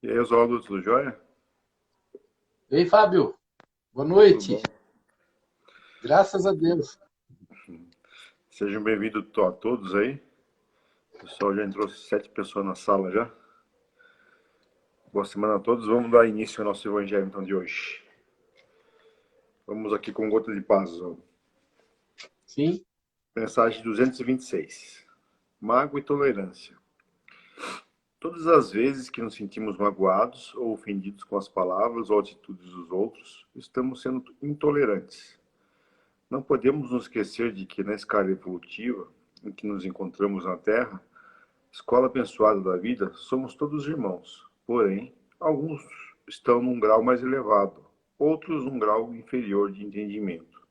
E aí, Oswaldo, tudo jóia? Ei, Fábio, boa Tudo noite. bom? Graças a Deus. Sejam bem-vindos a todos aí. O pessoal já entrou 7 pessoas na sala já. Boa semana a todos. Vamos dar início ao nosso evangelho então de hoje. Vamos aqui com gota de paz. Sim, Mensagem 226. Mágoa e tolerância. Todas as vezes que nos sentimos magoados ou ofendidos com as palavras ou atitudes dos outros, estamos sendo intolerantes. Não podemos nos esquecer de que na escala evolutiva em que nos encontramos na Terra, escola abençoada da vida, somos todos irmãos. Porém, alguns estão num grau mais elevado, outros num grau inferior de entendimento.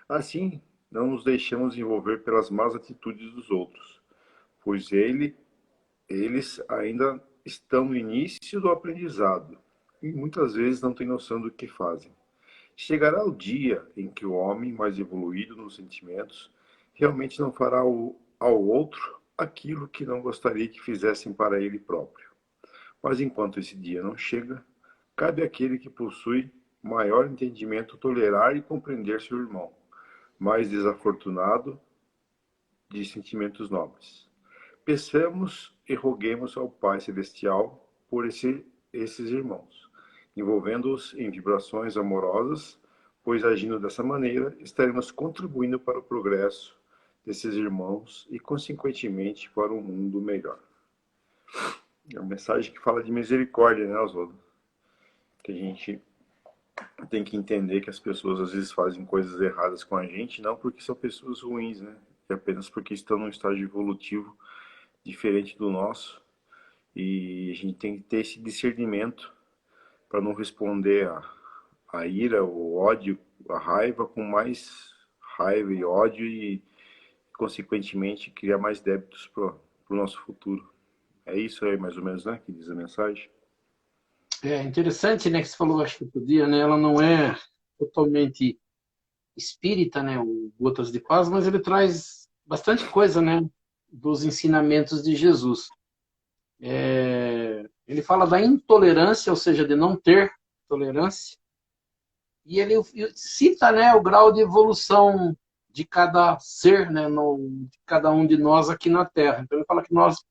Assim, não nos deixamos envolver pelas más atitudes dos outros, pois eles ainda estão no início do aprendizado e muitas vezes não têm noção do que fazem. Chegará o dia em que o homem mais evoluído nos sentimentos realmente não fará ao outro aquilo que não gostaria que fizessem para ele próprio. Mas enquanto esse dia não chega, cabe àquele que possui maior entendimento tolerar e compreender seu irmão, mais desafortunado de sentimentos nobres. Peçamos e roguemos ao Pai Celestial por esses irmãos, envolvendo-os em vibrações amorosas, pois agindo dessa maneira estaremos contribuindo para o progresso desses irmãos e, consequentemente, para um mundo melhor. É uma mensagem que fala de misericórdia, né, Oswaldo? Que a gente tem que entender que as pessoas às vezes fazem coisas erradas com a gente, não porque são pessoas ruins, né? É apenas porque estão num estágio evolutivo diferente do nosso. E a gente tem que ter esse discernimento para não responder a ira, o ódio, a raiva com mais raiva e ódio e, consequentemente, criar mais débitos para o nosso futuro. É isso aí, mais ou menos, né, que diz a mensagem. é interessante, né, que você falou, acho que outro dia, né, ela não é totalmente espírita, né, o Gotas de Paz, mas ele traz bastante coisa, né, dos ensinamentos de Jesus. Ele fala da intolerância, ou seja, de não ter tolerância, e ele cita, né, o grau de evolução de cada ser, né, de cada um de nós aqui na Terra. Então ele fala que nós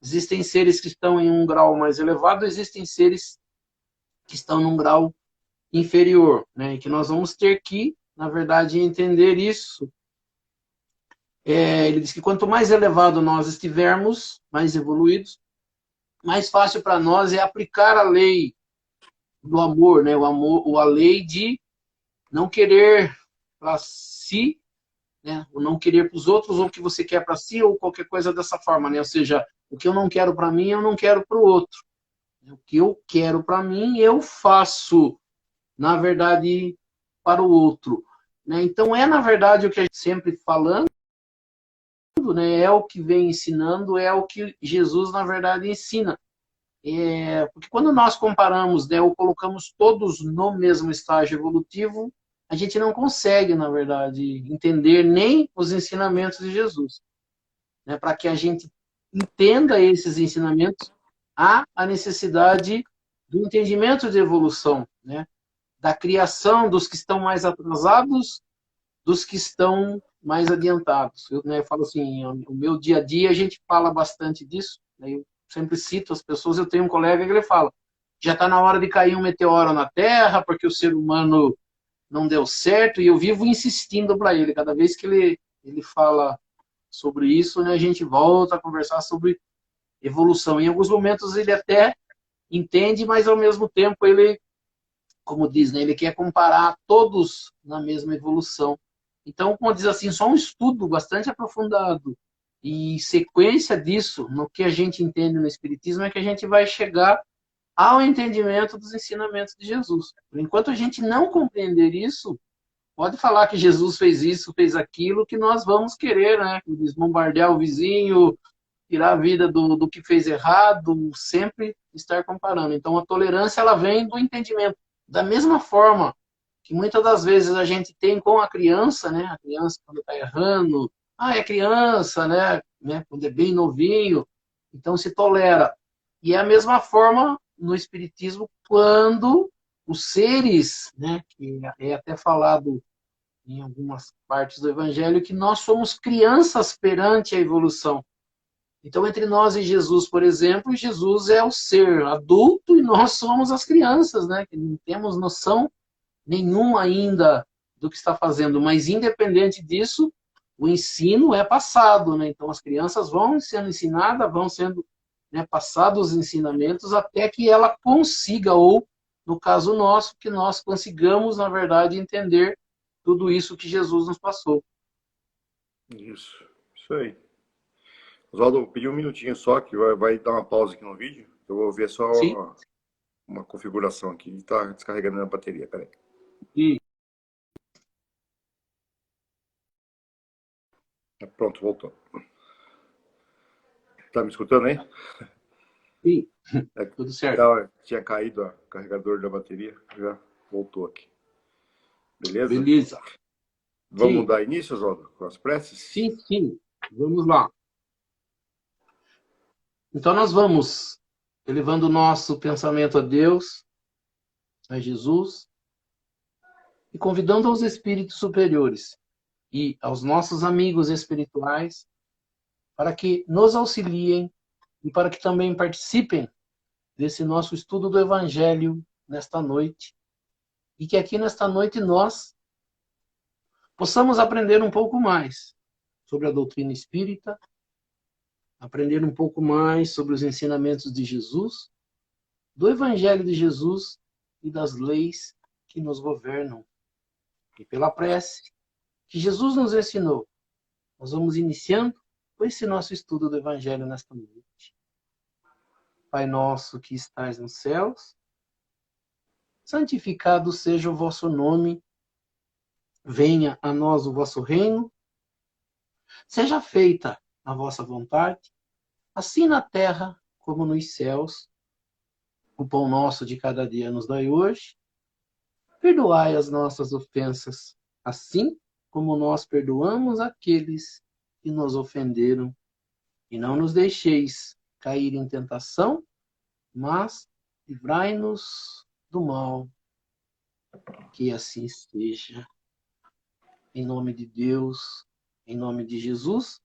existem seres que estão em um grau mais elevado, existem seres que estão num grau inferior, né? E que nós vamos ter que, na verdade, entender isso. Ele diz que quanto mais elevado nós estivermos, mais evoluídos, mais fácil para nós é aplicar a lei do amor, né? O amor, a lei de não querer para si, né? O não querer para os outros, ou o que você quer para si, ou qualquer coisa dessa forma, né? Ou seja, o que eu não quero para mim, eu não quero para o outro. O que eu quero para mim, eu faço, na verdade, para o outro. Né? Então, na verdade, o que a gente sempre falando, né? É o que vem ensinando, é o que Jesus, na verdade, ensina. Porque quando nós comparamos, né, ou colocamos todos no mesmo estágio evolutivo, a gente não consegue, na verdade, entender nem os ensinamentos de Jesus. Né? Para que a gente entenda esses ensinamentos, há a necessidade do entendimento de evolução, né? Da criação dos que estão mais atrasados, dos que estão mais adiantados. Eu falo assim, o meu dia a dia a gente fala bastante disso, né? Eu sempre cito as pessoas, eu tenho um colega que ele fala, já está na hora de cair um meteoro na Terra, porque o ser humano não deu certo, e eu vivo insistindo para ele, cada vez que ele fala sobre isso, né, a gente volta a conversar sobre evolução. Em alguns momentos ele até entende, mas ao mesmo tempo ele, como diz, né, ele quer comparar todos na mesma evolução. Então, como diz assim, só um estudo bastante aprofundado e sequência disso, no que a gente entende no Espiritismo, é que a gente vai chegar ao entendimento dos ensinamentos de Jesus. Enquanto a gente não compreender isso, pode falar que Jesus fez isso, fez aquilo, que nós vamos querer, né? Bombardear o vizinho, tirar a vida do que fez errado, sempre estar comparando. Então, a tolerância, ela vem do entendimento. Da mesma forma que muitas das vezes a gente tem com a criança, né? A criança quando está errando, é criança, né? Quando é bem novinho, então se tolera. E é a mesma forma no Espiritismo, quando os seres, né, que é até falado em algumas partes do Evangelho, que nós somos crianças perante a evolução. Então, entre nós e Jesus, por exemplo, Jesus é o ser adulto e nós somos as crianças, né, que não temos noção nenhuma ainda do que está fazendo, mas independente disso, o ensino é passado, né? Então as crianças vão sendo ensinadas, vão sendo, né, passados os ensinamentos até que ela consiga, ou no caso nosso, que nós consigamos, na verdade, entender tudo isso que Jesus nos passou. Isso aí. Oswaldo, eu pedi um minutinho só, que vai dar uma pausa aqui no vídeo. Eu vou ver Sim. só uma configuração aqui. Está descarregando a bateria, peraí. E Pronto, voltou. Tá me escutando aí? sim, tudo certo. Tinha caído o carregador da bateria, já voltou aqui. Beleza? Beleza. Vamos Sim. dar início, Oswaldo, com as preces? Sim, sim. Vamos lá. Então nós vamos elevando o nosso pensamento a Deus, a Jesus, e convidando aos espíritos superiores e aos nossos amigos espirituais para que nos auxiliem e para que também participem desse nosso estudo do Evangelho nesta noite. E que aqui nesta noite nós possamos aprender um pouco mais sobre a doutrina espírita, aprender um pouco mais sobre os ensinamentos de Jesus, do Evangelho de Jesus e das leis que nos governam. E pela prece que Jesus nos ensinou, nós vamos iniciando esse nosso estudo do Evangelho nesta noite. Pai nosso que estais nos céus, santificado seja o vosso nome, venha a nós o vosso reino, seja feita a vossa vontade, assim na terra como nos céus. O pão nosso de cada dia nos dai hoje, perdoai as nossas ofensas, assim como nós perdoamos aqueles que nos ofenderam, e não nos deixeis cair em tentação, mas livrai-nos do mal. Que assim seja. Em nome de Deus, em nome de Jesus,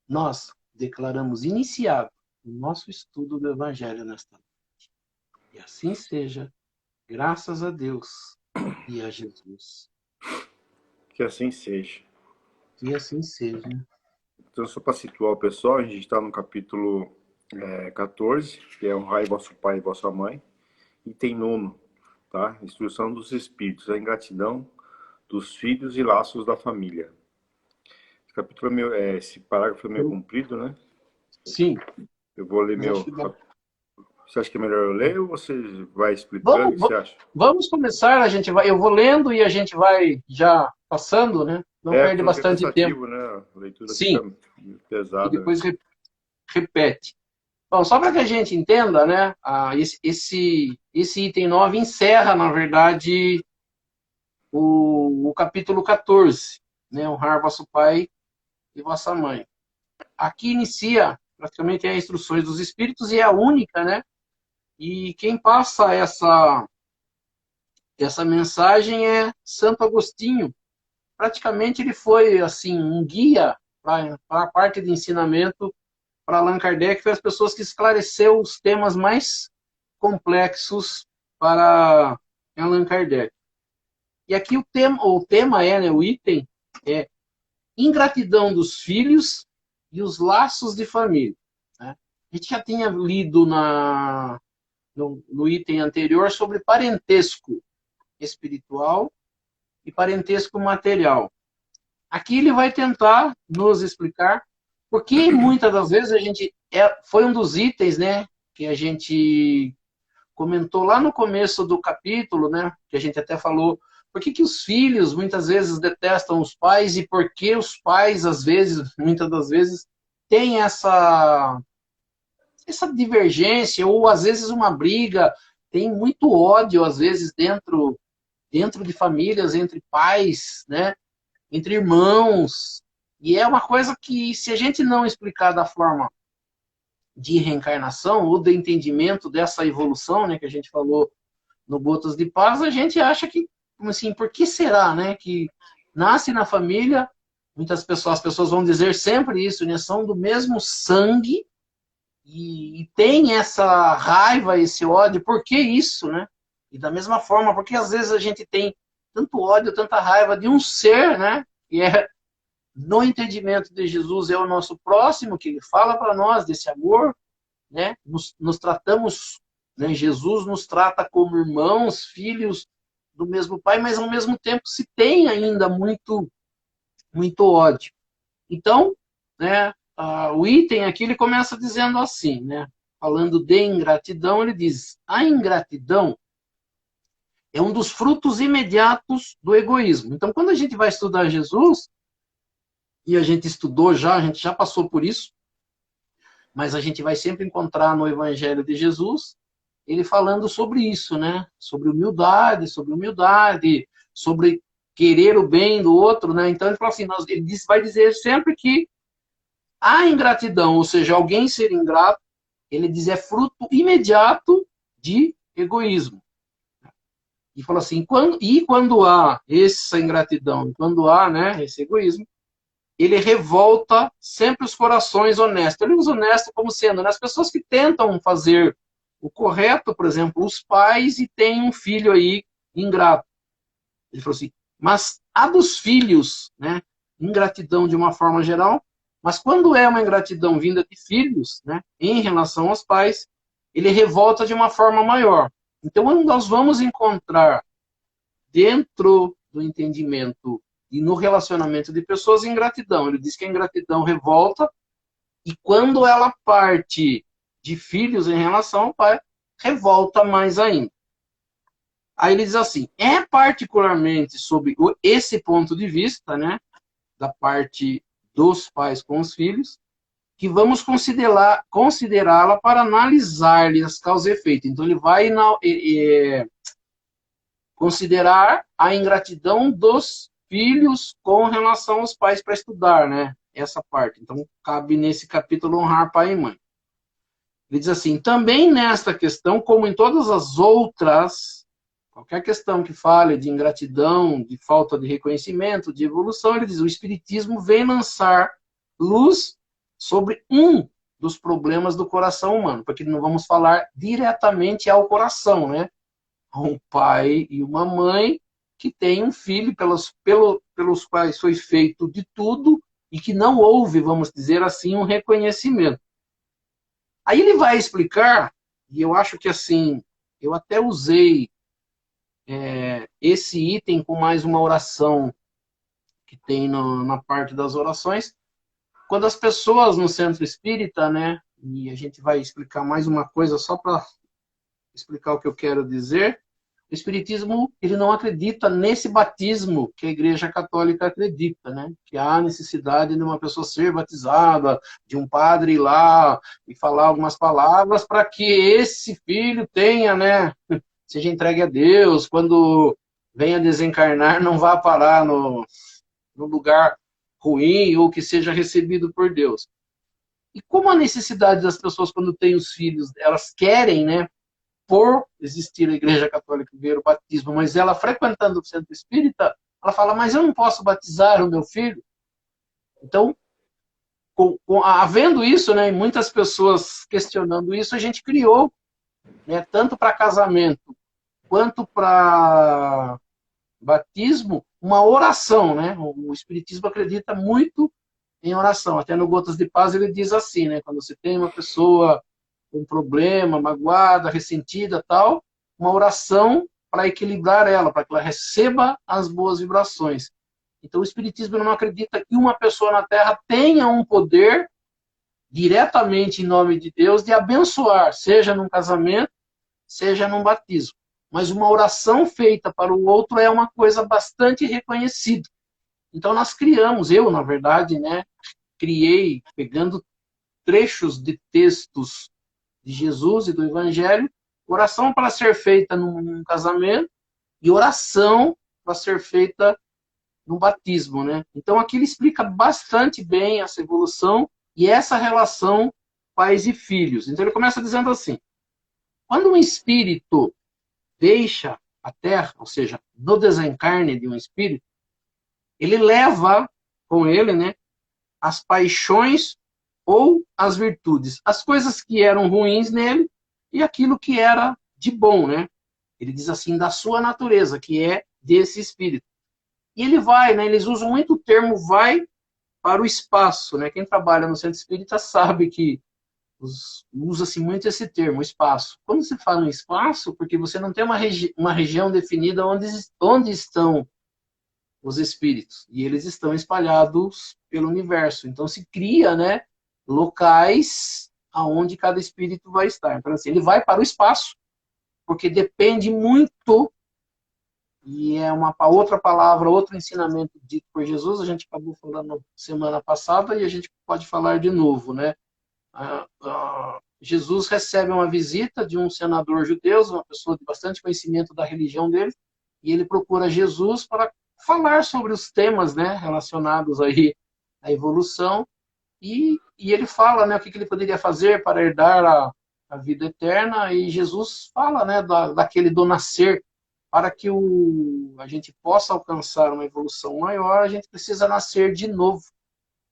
nós declaramos iniciado o nosso estudo do Evangelho nesta noite. E assim seja, graças a Deus e a Jesus. Que assim seja. Que assim seja. Então, só para situar o pessoal, a gente está no capítulo 14, que é honrai vosso pai e vossa mãe, e tem 9, tá? Instrução dos espíritos, a ingratidão dos filhos e laços da família. Esse capítulo esse parágrafo é meio comprido, né? Sim. Eu vou ler meu. Você acha que é melhor eu ler ou você vai explicando? Vamos, O que você acha? vamos começar, eu vou lendo e a gente vai já passando, né? Não perde Porque é bastante tempo. cansativo, né? A leitura Sim. fica pesada. E depois repete. Bom, só para que a gente entenda, né? Esse item 9 encerra, na verdade, o capítulo 14, né? Honrar vosso pai e vossa mãe. Aqui inicia praticamente as instruções dos espíritos e é a única, né? E quem passa essa mensagem é Santo Agostinho. Praticamente ele foi assim um guia para a parte de ensinamento para Allan Kardec, foi as pessoas que esclareceu os temas mais complexos para Allan Kardec. E aqui o tema é, né, o item é ingratidão dos filhos e os laços de família. Né? A gente já tinha lido no item anterior sobre parentesco espiritual e parentesco material. Aqui ele vai tentar nos explicar porque muitas das vezes a gente foi um dos itens, né, que a gente comentou lá no começo do capítulo, né, que a gente até falou, por que os filhos muitas vezes detestam os pais e por que os pais às vezes, muitas das vezes, têm essa divergência ou às vezes uma briga, tem muito ódio às vezes dentro de famílias, entre pais, né, entre irmãos. E é uma coisa que, se a gente não explicar da forma de reencarnação, ou de entendimento dessa evolução, né, que a gente falou no Gotas de Paz, a gente acha que, como assim, por que será, né, que nasce na família, muitas pessoas, as pessoas vão dizer sempre isso, né, são do mesmo sangue, e tem essa raiva, esse ódio, por que isso, né? E da mesma forma, porque às vezes a gente tem tanto ódio, tanta raiva de um ser, né, que é, no entendimento de Jesus, é o nosso próximo, que ele fala para nós desse amor, né? Nos tratamos, né? Jesus nos trata como irmãos, filhos do mesmo Pai, mas ao mesmo tempo se tem ainda muito, muito ódio. Então, né? O item aqui ele começa dizendo assim, né? Falando de ingratidão, ele diz: a ingratidão é um dos frutos imediatos do egoísmo. Então, quando a gente vai estudar Jesus, e a gente estudou já, a gente já passou por isso, mas a gente vai sempre encontrar no Evangelho de Jesus ele falando sobre isso, né? Sobre humildade, sobre querer o bem do outro, né? Então ele fala assim, ele vai dizer sempre que a ingratidão, ou seja, alguém ser ingrato, ele diz é fruto imediato de egoísmo. E fala assim, quando há essa ingratidão, quando há, né, esse egoísmo, ele revolta sempre os corações honestos. Ele usa honesto como sendo, né, as pessoas que tentam fazer o correto, por exemplo, os pais e têm um filho aí ingrato. Ele falou assim, mas há dos filhos, né, ingratidão de uma forma geral, mas quando é uma ingratidão vinda de filhos, né, em relação aos pais, ele revolta de uma forma maior. Então, nós vamos encontrar dentro do entendimento e no relacionamento de pessoas ingratidão. Ele diz que a ingratidão revolta, e quando ela parte de filhos em relação ao pai, revolta mais ainda. Aí ele diz assim, é particularmente sobre esse ponto de vista, né, da parte dos pais com os filhos, que vamos considerá-la para analisar-lhe as causas e efeitos. Então ele vai considerar a ingratidão dos filhos com relação aos pais para estudar, né? Essa parte. Então, cabe nesse capítulo honrar pai e mãe. Ele diz assim, também nesta questão, como em todas as outras, qualquer questão que fale de ingratidão, de falta de reconhecimento, de evolução, ele diz, o Espiritismo vem lançar luz sobre um dos problemas do coração humano, porque não vamos falar diretamente ao coração, né? Um pai e uma mãe que tem um filho pelos quais foi feito de tudo e que não houve, vamos dizer assim, um reconhecimento. Aí ele vai explicar, e eu acho que assim, eu até usei esse item com mais uma oração que tem na parte das orações, quando as pessoas no centro espírita, né, e a gente vai explicar mais uma coisa só para explicar o que eu quero dizer, o Espiritismo ele não acredita nesse batismo que a Igreja Católica acredita, né? Que há necessidade de uma pessoa ser batizada, de um padre ir lá e falar algumas palavras para que esse filho tenha, né? Seja entregue a Deus, quando venha desencarnar, não vá parar no lugar ruim ou que seja recebido por Deus. E como a necessidade das pessoas, quando têm os filhos, elas querem, né? Por existir a Igreja Católica ver o batismo, mas ela frequentando o centro espírita, ela fala, mas eu não posso batizar o meu filho? Então, havendo isso, né, e muitas pessoas questionando isso, a gente criou, né, tanto para casamento quanto para batismo, uma oração, né? O Espiritismo acredita muito em oração. Até no Gotas de Paz ele diz assim, né, quando você tem uma pessoa com problema, magoada, ressentida, tal, uma oração para equilibrar ela, para que ela receba as boas vibrações. Então o Espiritismo não acredita que uma pessoa na Terra tenha um poder diretamente em nome de Deus de abençoar, seja num casamento, seja num batismo. Mas uma oração feita para o outro é uma coisa bastante reconhecida. Então nós criamos, eu na verdade, né, criei, pegando trechos de textos de Jesus e do Evangelho, oração para ser feita num casamento e oração para ser feita no batismo, né? Então aqui ele explica bastante bem essa evolução e essa relação pais e filhos. Então ele começa dizendo assim: quando um espírito deixa a Terra, ou seja, no desencarne de um espírito, ele leva com ele, né, as paixões ou as virtudes, as coisas que eram ruins nele e aquilo que era de bom, né? Ele diz assim, da sua natureza, que é desse espírito. E ele vai, né? Eles usam muito o termo vai para o espaço, né? Quem trabalha no centro espírita sabe que usa-se muito esse termo, espaço. Quando se fala em espaço, porque você não tem uma região definida onde estão os espíritos, e eles estão espalhados pelo universo. Então se cria, né, locais aonde cada espírito vai estar. Então assim, ele vai para o espaço, porque depende muito, e é uma outra palavra, outro ensinamento dito por Jesus, a gente acabou falando semana passada, e a gente pode falar de novo, né? Jesus recebe uma visita de um senador judeu, uma pessoa de bastante conhecimento da religião dele, e ele procura Jesus para falar sobre os temas, né, relacionados aí à evolução, e ele fala, né, o que ele poderia fazer para herdar a vida eterna, e Jesus fala, né, daquele do nascer. Para que a gente possa alcançar uma evolução maior, a gente precisa nascer de novo.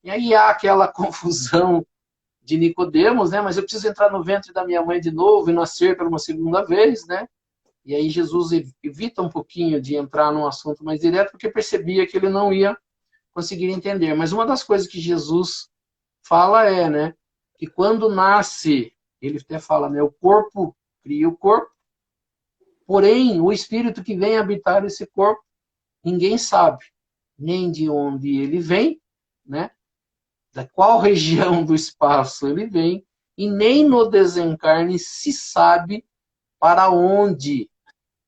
E aí há aquela confusão de Nicodemos, né? Mas eu preciso entrar no ventre da minha mãe de novo e nascer por uma segunda vez, né? E aí Jesus evita um pouquinho de entrar num assunto mais direto, porque percebia que ele não ia conseguir entender. Mas uma das coisas que Jesus fala é, né, que quando nasce, ele até fala, né, o corpo cria o corpo, porém o espírito que vem habitar esse corpo, ninguém sabe nem de onde ele vem, né? Da qual região do espaço ele vem, e nem no desencarne se sabe para onde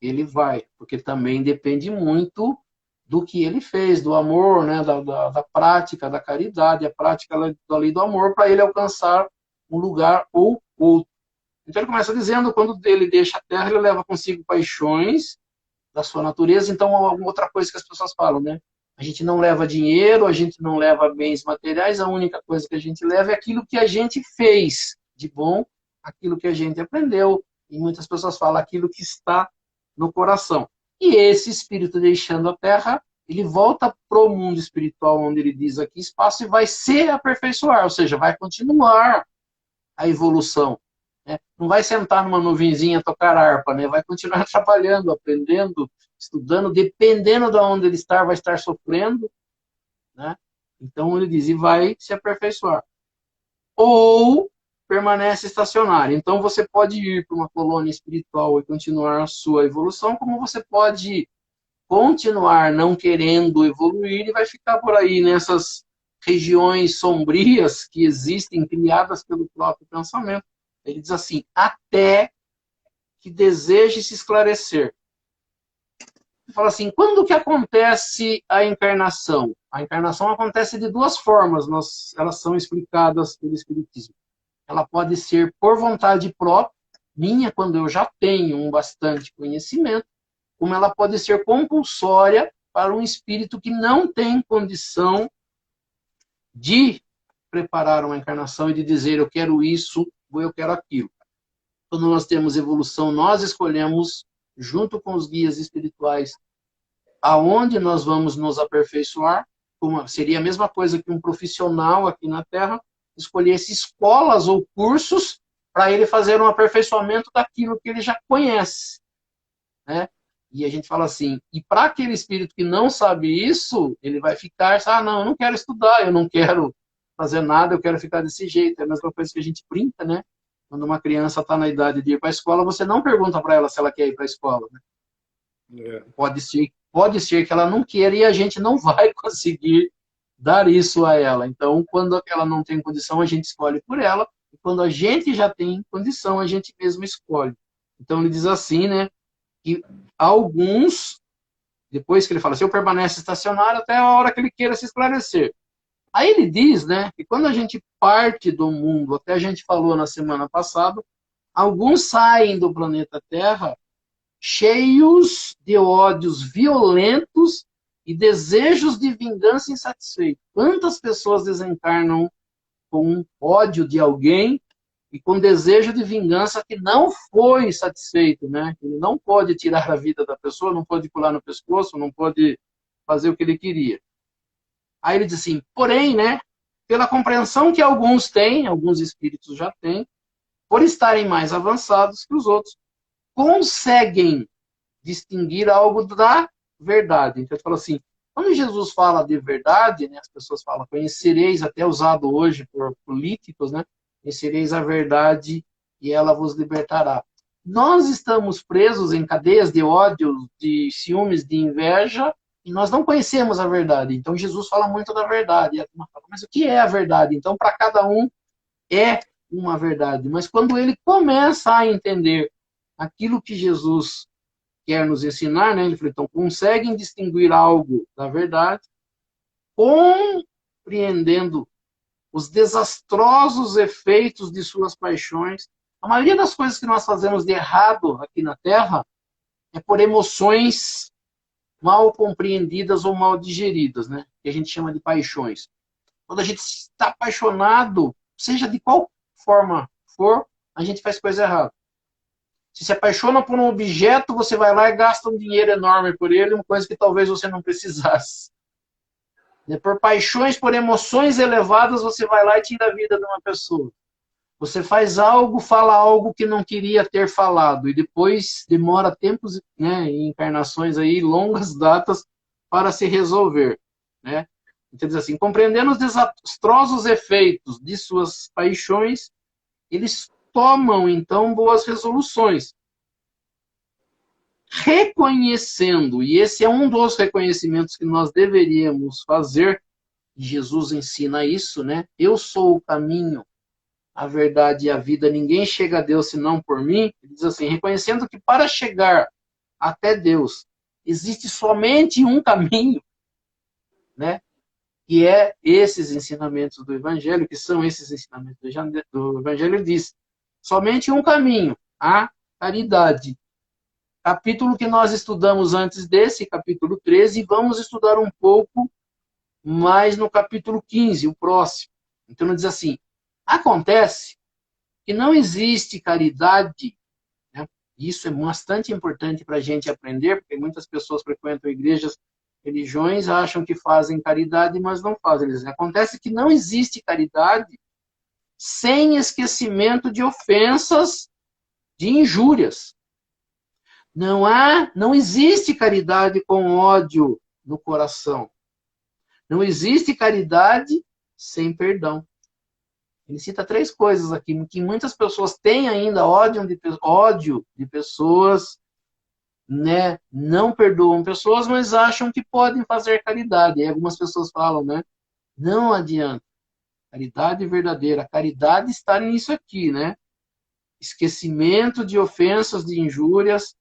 ele vai, porque também depende muito do que ele fez, do amor, né, da prática, da caridade, a prática da lei do amor, para ele alcançar um lugar ou outro. Então ele começa dizendo, quando ele deixa a Terra, ele leva consigo paixões da sua natureza. Então, outra coisa que as pessoas falam, né? A gente não leva dinheiro, a gente não leva bens materiais, a única coisa que a gente leva é aquilo que a gente fez de bom, aquilo que a gente aprendeu, e muitas pessoas falam aquilo que está no coração. E esse espírito deixando a Terra, ele volta para o mundo espiritual, onde ele diz aqui espaço, e vai se aperfeiçoar, ou seja, vai continuar a evolução. Né? Não vai sentar numa nuvenzinha tocar harpa, né? Vai continuar trabalhando, aprendendo, estudando, dependendo de onde ele estar, vai estar sofrendo, né? Então ele diz, e vai se aperfeiçoar. Ou permanece estacionário. Então você pode ir para uma colônia espiritual e continuar a sua evolução, como você pode continuar não querendo evoluir e vai ficar por aí nessas regiões sombrias que existem, criadas pelo próprio pensamento. Ele diz assim, até que deseje se esclarecer. Ele fala assim, quando que acontece a encarnação? A encarnação acontece de duas formas, elas são explicadas pelo Espiritismo. Ela pode ser por vontade própria, minha, quando eu já tenho um bastante conhecimento, como ela pode ser compulsória para um espírito que não tem condição de preparar uma encarnação e de dizer eu quero isso ou eu quero aquilo. Quando nós temos evolução, nós escolhemos, junto com os guias espirituais, aonde nós vamos nos aperfeiçoar. Seria a mesma coisa que um profissional aqui na Terra escolhesse escolas ou cursos para ele fazer um aperfeiçoamento daquilo que ele já conhece, né? E a gente fala assim, e para aquele espírito que não sabe isso, ele vai ficar, não, eu não quero estudar, eu não quero fazer nada, eu quero ficar desse jeito. É a mesma coisa que a gente brinca, né? Quando uma criança está na idade de ir para a escola, você não pergunta para ela se ela quer ir para a escola, né? Pode ser que ela não queira e a gente não vai conseguir dar isso a ela. Então, quando ela não tem condição, a gente escolhe por ela, e quando a gente já tem condição, a gente mesmo escolhe. Então, ele diz assim, né? Que alguns, depois que ele fala assim, eu permaneço estacionário até a hora que ele queira se esclarecer. Aí ele diz, né, que quando a gente parte do mundo, até a gente falou na semana passada, alguns saem do planeta Terra cheios de ódios violentos e desejos de vingança insatisfeitos. Quantas pessoas desencarnam com ódio de alguém e com desejo de vingança que não foi satisfeito, né? Ele não pode tirar a vida da pessoa, não pode pular no pescoço, não pode fazer o que ele queria. Aí ele diz assim, porém, né, pela compreensão que alguns têm, alguns espíritos já têm, por estarem mais avançados que os outros, conseguem distinguir algo da verdade. Então ele fala assim, quando Jesus fala de verdade, né, as pessoas falam, conhecereis, até usado hoje por políticos, né, conhecereis a verdade e ela vos libertará. Nós estamos presos em cadeias de ódio, de ciúmes, de inveja, e nós não conhecemos a verdade. Então Jesus fala muito da verdade. E a turma fala, mas o que é a verdade? Então para cada um é uma verdade. Mas quando ele começa a entender aquilo que Jesus quer nos ensinar, né? Ele falou, então, conseguem distinguir algo da verdade, compreendendo os desastrosos efeitos de suas paixões. A maioria das coisas que nós fazemos de errado aqui na Terra é por emoções mal compreendidas ou mal digeridas, né? Que a gente chama de paixões. Quando a gente está apaixonado, seja de qual forma for, a gente faz coisa errada. Se apaixona por um objeto, você vai lá e gasta um dinheiro enorme por ele, uma coisa que talvez você não precisasse. Por paixões, por emoções elevadas, você vai lá e tira a vida de uma pessoa. Você faz algo, fala algo que não queria ter falado, e depois demora tempos, né, em encarnações aí, longas datas, para se resolver. Né? Então, diz assim, compreendendo os desastrosos efeitos de suas paixões, eles tomam, então, boas resoluções. Reconhecendo, e esse é um dos reconhecimentos que nós deveríamos fazer, Jesus ensina isso, né? Eu sou o caminho, a verdade e a vida, ninguém chega a Deus senão por mim. Ele diz assim, reconhecendo que para chegar até Deus, existe somente um caminho, né? Que é esses ensinamentos do Evangelho, que são esses ensinamentos do Evangelho, ele diz, somente um caminho, a caridade. Capítulo que nós estudamos antes desse, capítulo 13, e vamos estudar um pouco mais no capítulo 15, o próximo. Então, ele diz assim, acontece que não existe caridade, né? Isso é bastante importante para a gente aprender, porque muitas pessoas frequentam igrejas, religiões, acham que fazem caridade, mas não fazem. Eles dizem, acontece que não existe caridade sem esquecimento de ofensas, de injúrias. Não existe caridade com ódio no coração. Não existe caridade sem perdão. Ele cita 3 coisas aqui, que muitas pessoas têm ainda ódio de pessoas, né? Não perdoam pessoas, mas acham que podem fazer caridade. E algumas pessoas falam, né? Não adianta. Caridade verdadeira. Caridade está nisso aqui, né? Esquecimento de ofensas, de injúrias,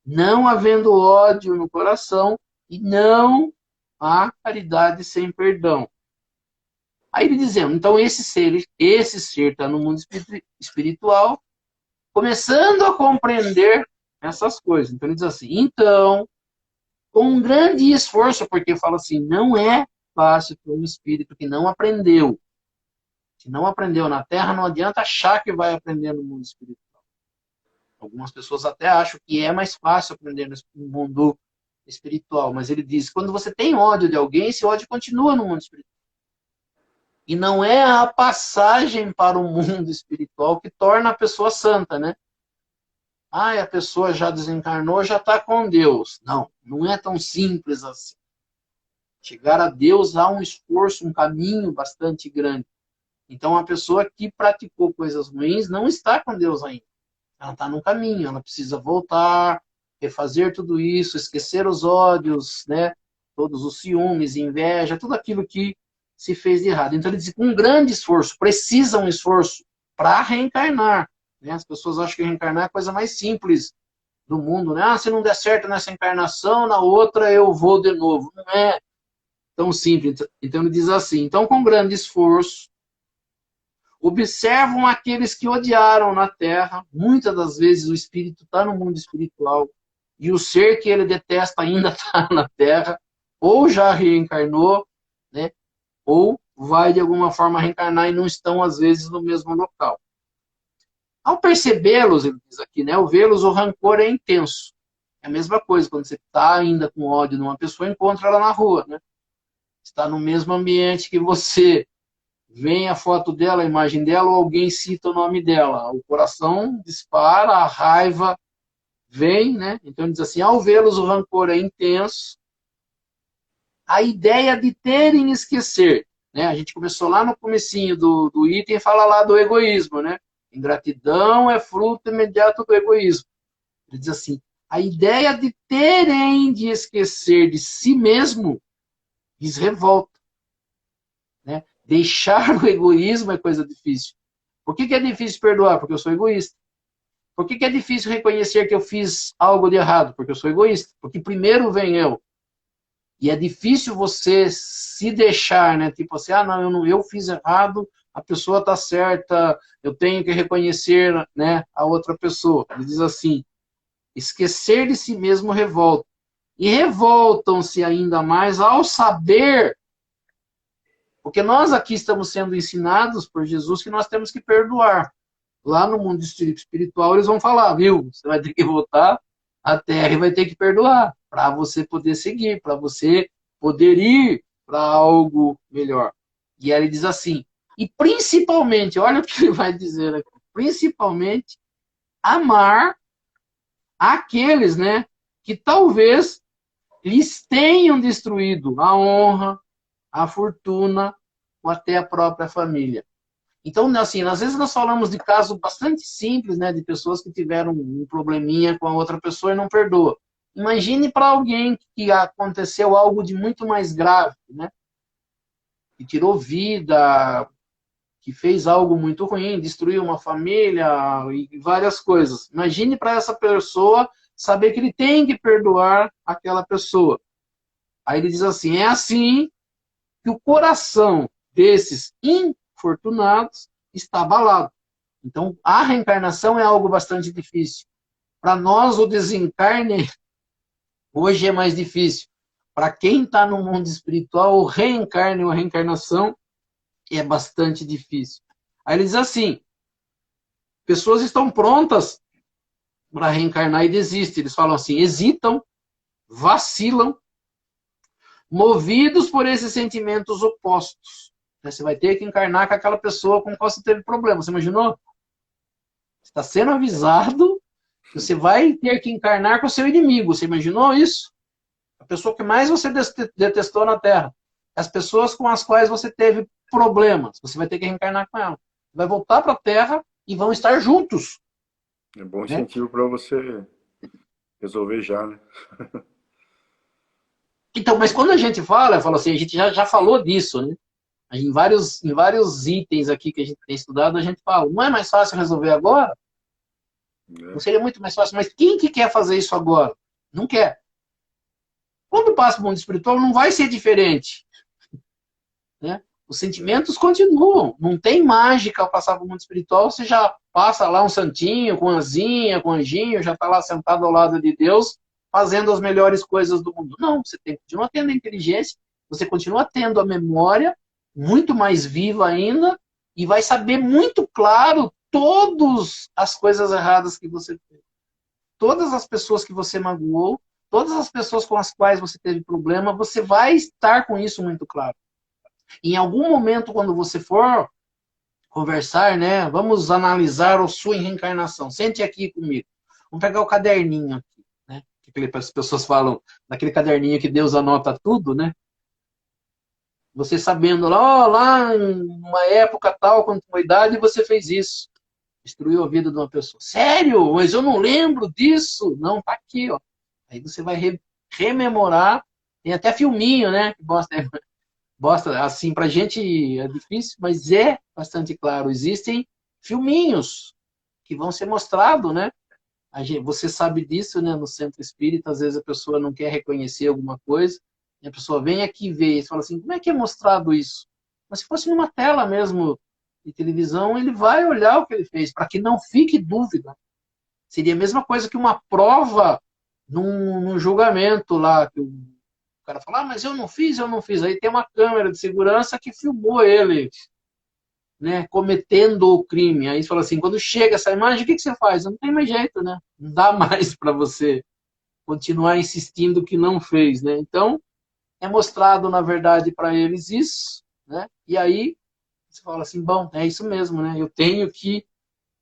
não havendo ódio no coração e não há caridade sem perdão. Aí ele dizendo, então esse ser está no mundo espiritual, começando a compreender essas coisas. Então ele diz assim, então, com um grande esforço, porque fala assim, não é fácil para um espírito que não aprendeu. Se não aprendeu na Terra, não adianta achar que vai aprender no mundo espiritual. Algumas pessoas até acham que é mais fácil aprender no mundo espiritual, mas ele diz, quando você tem ódio de alguém, esse ódio continua no mundo espiritual. E não é a passagem para o mundo espiritual que torna a pessoa santa, né? A pessoa já desencarnou, já está com Deus. Não, não é tão simples assim. Chegar a Deus há um esforço, um caminho bastante grande. Então, a pessoa que praticou coisas ruins não está com Deus ainda. Ela está no caminho, ela precisa voltar, refazer tudo isso, esquecer os ódios, né? Todos os ciúmes, inveja, tudo aquilo que se fez de errado. Então ele diz, com um grande esforço, precisa um esforço para reencarnar. Né? As pessoas acham que reencarnar é a coisa mais simples do mundo. Né? Se não der certo nessa encarnação, na outra eu vou de novo. Não é tão simples. Então ele diz assim, então com grande esforço, observam aqueles que odiaram na Terra. Muitas das vezes o espírito está no mundo espiritual e o ser que ele detesta ainda está na Terra, ou já reencarnou, né? Ou vai de alguma forma reencarnar e não estão às vezes no mesmo local. Ao percebê-los, ele diz aqui, né? Ao vê-los, o rancor é intenso. É a mesma coisa, quando você está ainda com ódio numa pessoa, encontra ela na rua, né? Está no mesmo ambiente que você, vem a foto dela, a imagem dela, ou alguém cita o nome dela. O coração dispara, a raiva vem, né? Então ele diz assim, ao vê-los, o rancor é intenso. A ideia de terem esquecer, né? A gente começou lá no comecinho do item, fala lá do egoísmo, né? Ingratidão é fruto imediato do egoísmo. Ele diz assim, a ideia de terem de esquecer de si mesmo lhes revolta, né? Deixar o egoísmo é coisa difícil. Por que é difícil perdoar? Porque eu sou egoísta. Por que é difícil reconhecer que eu fiz algo de errado? Porque eu sou egoísta. Porque primeiro vem eu. E é difícil você se deixar, né? Tipo assim, não, eu fiz errado, a pessoa está certa, eu tenho que reconhecer, né, a outra pessoa. Ele diz assim, esquecer de si mesmo revolta. E revoltam-se ainda mais ao saber, porque nós aqui estamos sendo ensinados por Jesus que nós temos que perdoar. Lá no mundo espiritual eles vão falar, viu? Você vai ter que voltar à terra e vai ter que perdoar para você poder seguir, para você poder ir para algo melhor. E aí ele diz assim, e principalmente, olha o que ele vai dizer aqui, principalmente amar aqueles, né, que talvez lhes tenham destruído a honra, a fortuna ou até a própria família. Então, assim, às vezes nós falamos de casos bastante simples, né, de pessoas que tiveram um probleminha com a outra pessoa e não perdoa. Imagine para alguém que aconteceu algo de muito mais grave, né, que tirou vida, que fez algo muito ruim, destruiu uma família e várias coisas. Imagine para essa pessoa saber que ele tem que perdoar aquela pessoa. Aí ele diz assim, é assim que o coração desses infortunados está abalado. Então, a reencarnação é algo bastante difícil. Para nós, o desencarne hoje é mais difícil. Para quem está no mundo espiritual, o reencarne ou a reencarnação é bastante difícil. Aí ele diz assim, pessoas estão prontas para reencarnar e desistem. Eles falam assim, hesitam, vacilam, movidos por esses sentimentos opostos. Você vai ter que encarnar com aquela pessoa com qual você teve problema. Você imaginou? Você está sendo avisado que você vai ter que encarnar com o seu inimigo. Você imaginou isso? A pessoa que mais você detestou na Terra. As pessoas com as quais você teve problemas. Você vai ter que reencarnar com ela. Vai voltar para a Terra e vão estar juntos. É bom incentivo para você resolver já, né? Então, mas quando a gente fala, eu falo assim, a gente já falou disso, né? Em vários itens aqui que a gente tem estudado, a gente fala, não é mais fácil resolver agora? Não seria muito mais fácil, mas quem que quer fazer isso agora? Não quer. Quando passa para o mundo espiritual, não vai ser diferente. Né? Os sentimentos continuam. Não tem mágica ao passar para o mundo espiritual, você já passa lá um santinho, com anzinha, com anjinho, já está lá sentado ao lado de Deus, fazendo as melhores coisas do mundo. Não, você continua tendo a inteligência, você continua tendo a memória, muito mais viva ainda, e vai saber muito claro todas as coisas erradas que você fez. Todas as pessoas que você magoou, todas as pessoas com as quais você teve problema, você vai estar com isso muito claro. Em algum momento, quando você for conversar, né, vamos analisar a sua reencarnação. Sente aqui comigo. Vamos pegar o caderninho aqui, né? Que as pessoas falam, naquele caderninho que Deus anota tudo, né? Você sabendo lá, lá em uma época tal, com uma idade, você fez isso. Destruiu a vida de uma pessoa. Sério? Mas eu não lembro disso. Não, tá aqui, ó. Aí você vai rememorar. Tem até filminho, né? Que bosta, assim, pra gente é difícil, mas é bastante claro. Existem filminhos que vão ser mostrados, né? Você sabe disso, né? No centro espírita, às vezes a pessoa não quer reconhecer alguma coisa. E a pessoa vem aqui ver e fala assim, como é que é mostrado isso? Mas se fosse numa tela mesmo de televisão, ele vai olhar o que ele fez, para que não fique dúvida. Seria a mesma coisa que uma prova num julgamento lá, que o cara fala, mas eu não fiz. Aí tem uma câmera de segurança que filmou ele né, cometendo o crime. Aí você fala assim, quando chega essa imagem, o que você faz? Não tem mais jeito, né? Não dá mais para você continuar insistindo que não fez, né? Então, é mostrado, na verdade, para eles isso, né? E aí, você fala assim, bom, é isso mesmo, né? Eu tenho que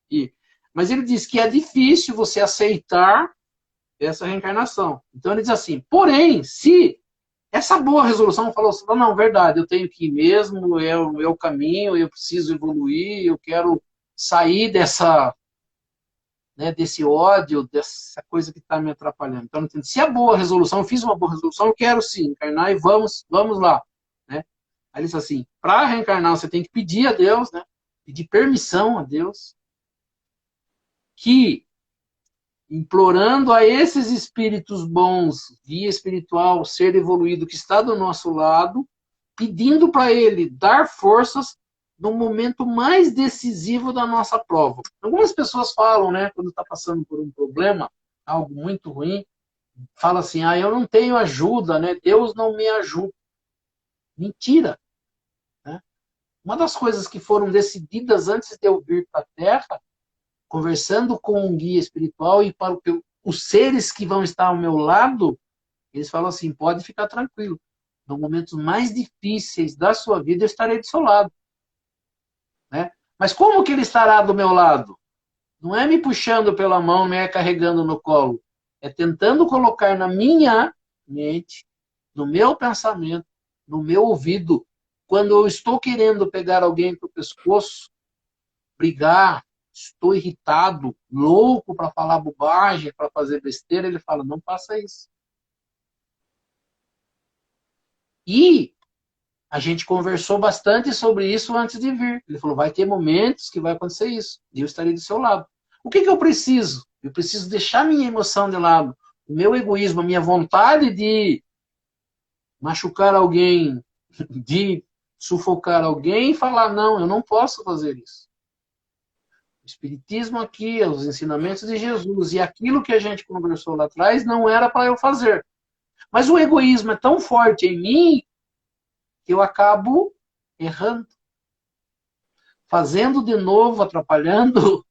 ir. Mas ele diz que é difícil você aceitar essa reencarnação. Então, ele diz assim, porém, se essa boa resolução falou assim, não, verdade, eu tenho que ir mesmo, é o caminho, eu preciso evoluir, eu quero sair dessa, né, desse ódio, dessa coisa que está me atrapalhando. Então, se a boa resolução, eu fiz uma boa resolução, eu quero sim encarnar e vamos lá. Né? Aí ele diz assim, para reencarnar você tem que pedir a Deus, né? Pedir permissão a Deus, que implorando a esses espíritos bons, guia espiritual, ser evoluído que está do nosso lado, pedindo para ele dar forças no momento mais decisivo da nossa prova. Algumas pessoas falam, né, quando está passando por um problema, algo muito ruim, fala assim, eu não tenho ajuda, né, Deus não me ajuda. Mentira. Né? Uma das coisas que foram decididas antes de eu vir para a Terra, conversando com um guia espiritual e para os seres que vão estar ao meu lado, eles falam assim, pode ficar tranquilo. Nos momentos mais difíceis da sua vida, eu estarei do seu lado. Né? Mas como que ele estará do meu lado? Não é me puxando pela mão, me carregando no colo. É tentando colocar na minha mente, no meu pensamento, no meu ouvido, quando eu estou querendo pegar alguém para o pescoço, brigar, estou irritado, louco para falar bobagem, para fazer besteira, ele fala, não faça isso. E a gente conversou bastante sobre isso antes de vir. Ele falou, vai ter momentos que vai acontecer isso. E eu estarei do seu lado. O que eu preciso? Eu preciso deixar minha emoção de lado. O meu egoísmo, a minha vontade de machucar alguém, de sufocar alguém e falar, não, eu não posso fazer isso. O Espiritismo aqui, os ensinamentos de Jesus e aquilo que a gente conversou lá atrás não era para eu fazer. Mas o egoísmo é tão forte em mim que eu acabo errando. Fazendo de novo, atrapalhando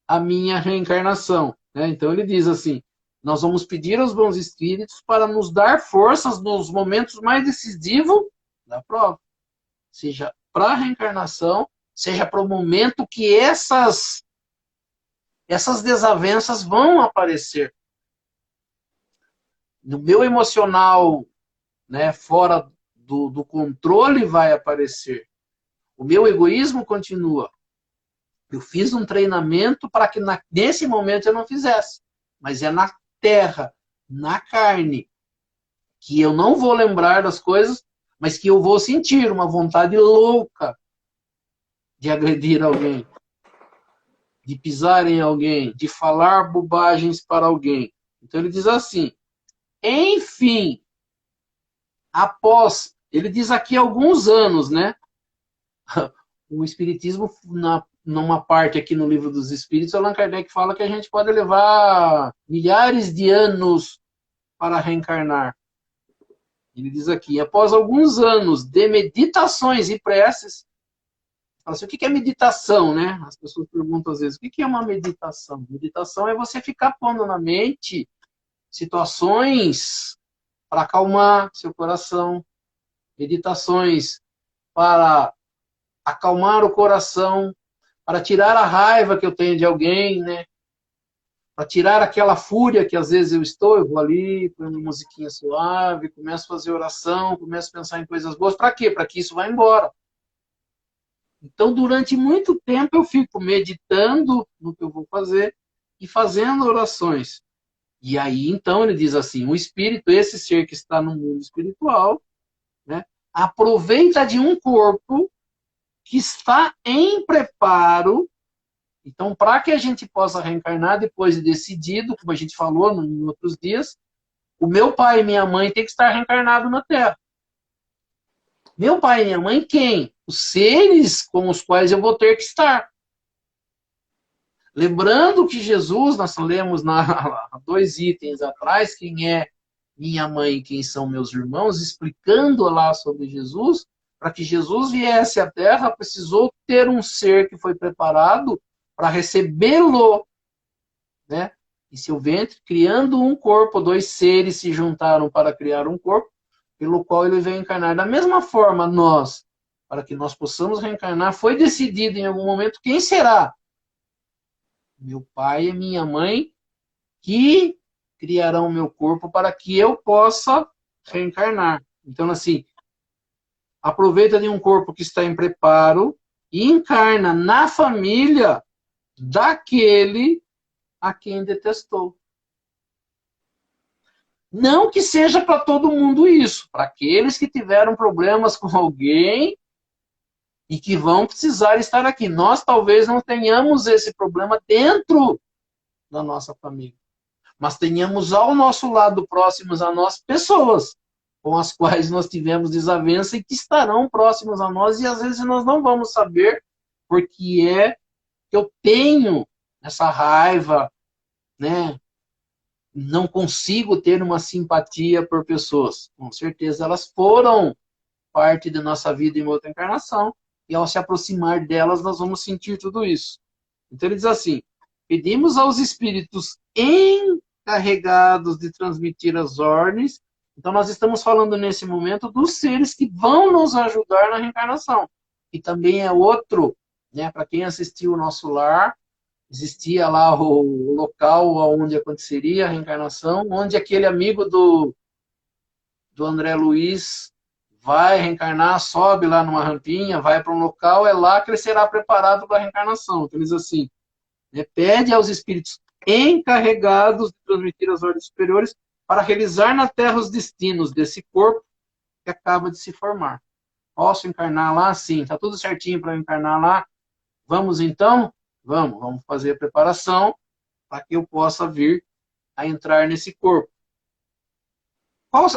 a minha reencarnação. Né? Então ele diz assim, nós vamos pedir aos bons espíritos para nos dar forças nos momentos mais decisivos da prova. Seja para a reencarnação, seja para o momento que essas desavenças vão aparecer. No meu emocional, né, fora do controle vai aparecer. O meu egoísmo continua. Eu fiz um treinamento para que nesse momento eu não fizesse. Mas é na terra, na carne, que eu não vou lembrar das coisas, mas que eu vou sentir uma vontade louca de agredir alguém, de pisar em alguém, de falar bobagens para alguém. Então ele diz assim, enfim, após, ele diz aqui alguns anos, né? O Espiritismo, numa parte aqui no Livro dos Espíritos, Allan Kardec fala que a gente pode levar milhares de anos para reencarnar. Ele diz aqui, após alguns anos de meditações e preces, fala assim, o que é meditação, né? As pessoas perguntam às vezes, o que é uma meditação? Meditação é você ficar pondo na mente situações para acalmar seu coração, meditações para acalmar o coração, para tirar a raiva que eu tenho de alguém, né? Para tirar aquela fúria que às vezes eu vou ali, põe uma musiquinha suave, começo a fazer oração, começo a pensar em coisas boas. Para quê? Para que isso vá embora. Então, durante muito tempo eu fico meditando no que eu vou fazer e fazendo orações. E aí, então, ele diz assim, o espírito, esse ser que está no mundo espiritual, né, aproveita de um corpo que está em preparo. Então, para que a gente possa reencarnar depois de decidido, como a gente falou em outros dias, o meu pai e minha mãe têm que estar reencarnados na Terra. Meu pai e minha mãe, quem? Os seres com os quais eu vou ter que estar. Lembrando que Jesus, nós lemos há 2 itens atrás, quem é minha mãe e quem são meus irmãos, explicando lá sobre Jesus, para que Jesus viesse à Terra, precisou ter um ser que foi preparado para recebê-lo, né, em seu ventre, criando um corpo. Dois seres se juntaram para criar um corpo, pelo qual ele veio encarnar. Da mesma forma, nós, para que nós possamos reencarnar, foi decidido em algum momento quem será? Meu pai e minha mãe, que criarão o meu corpo para que eu possa reencarnar. Então, assim, aproveita de um corpo que está em preparo e encarna na família daquele a quem detestou. Não que seja para todo mundo isso, para aqueles que tiveram problemas com alguém e que vão precisar estar aqui. Nós talvez não tenhamos esse problema dentro da nossa família, mas tenhamos ao nosso lado, próximos a nós, pessoas com as quais nós tivemos desavença e que estarão próximos a nós, e às vezes nós não vamos saber porque é que eu tenho essa raiva, né? Não consigo ter uma simpatia por pessoas. Com certeza elas foram parte da nossa vida em outra encarnação, e ao se aproximar delas nós vamos sentir tudo isso. Então ele diz assim: pedimos aos espíritos encarregados de transmitir as ordens. Então nós estamos falando nesse momento dos seres que vão nos ajudar na reencarnação. E também é outro, né, para quem assistiu o Nosso Lar, existia lá o local onde aconteceria a reencarnação, onde aquele amigo do André Luiz vai reencarnar, sobe lá numa rampinha, vai para um local, é lá que ele será preparado para a reencarnação. Então, ele diz assim, né, pede aos espíritos encarregados de transmitir as ordens superiores para realizar na Terra os destinos desse corpo que acaba de se formar. Posso encarnar lá? Sim. Está tudo certinho para encarnar lá? Vamos então? Vamos fazer a preparação para que eu possa vir a entrar nesse corpo.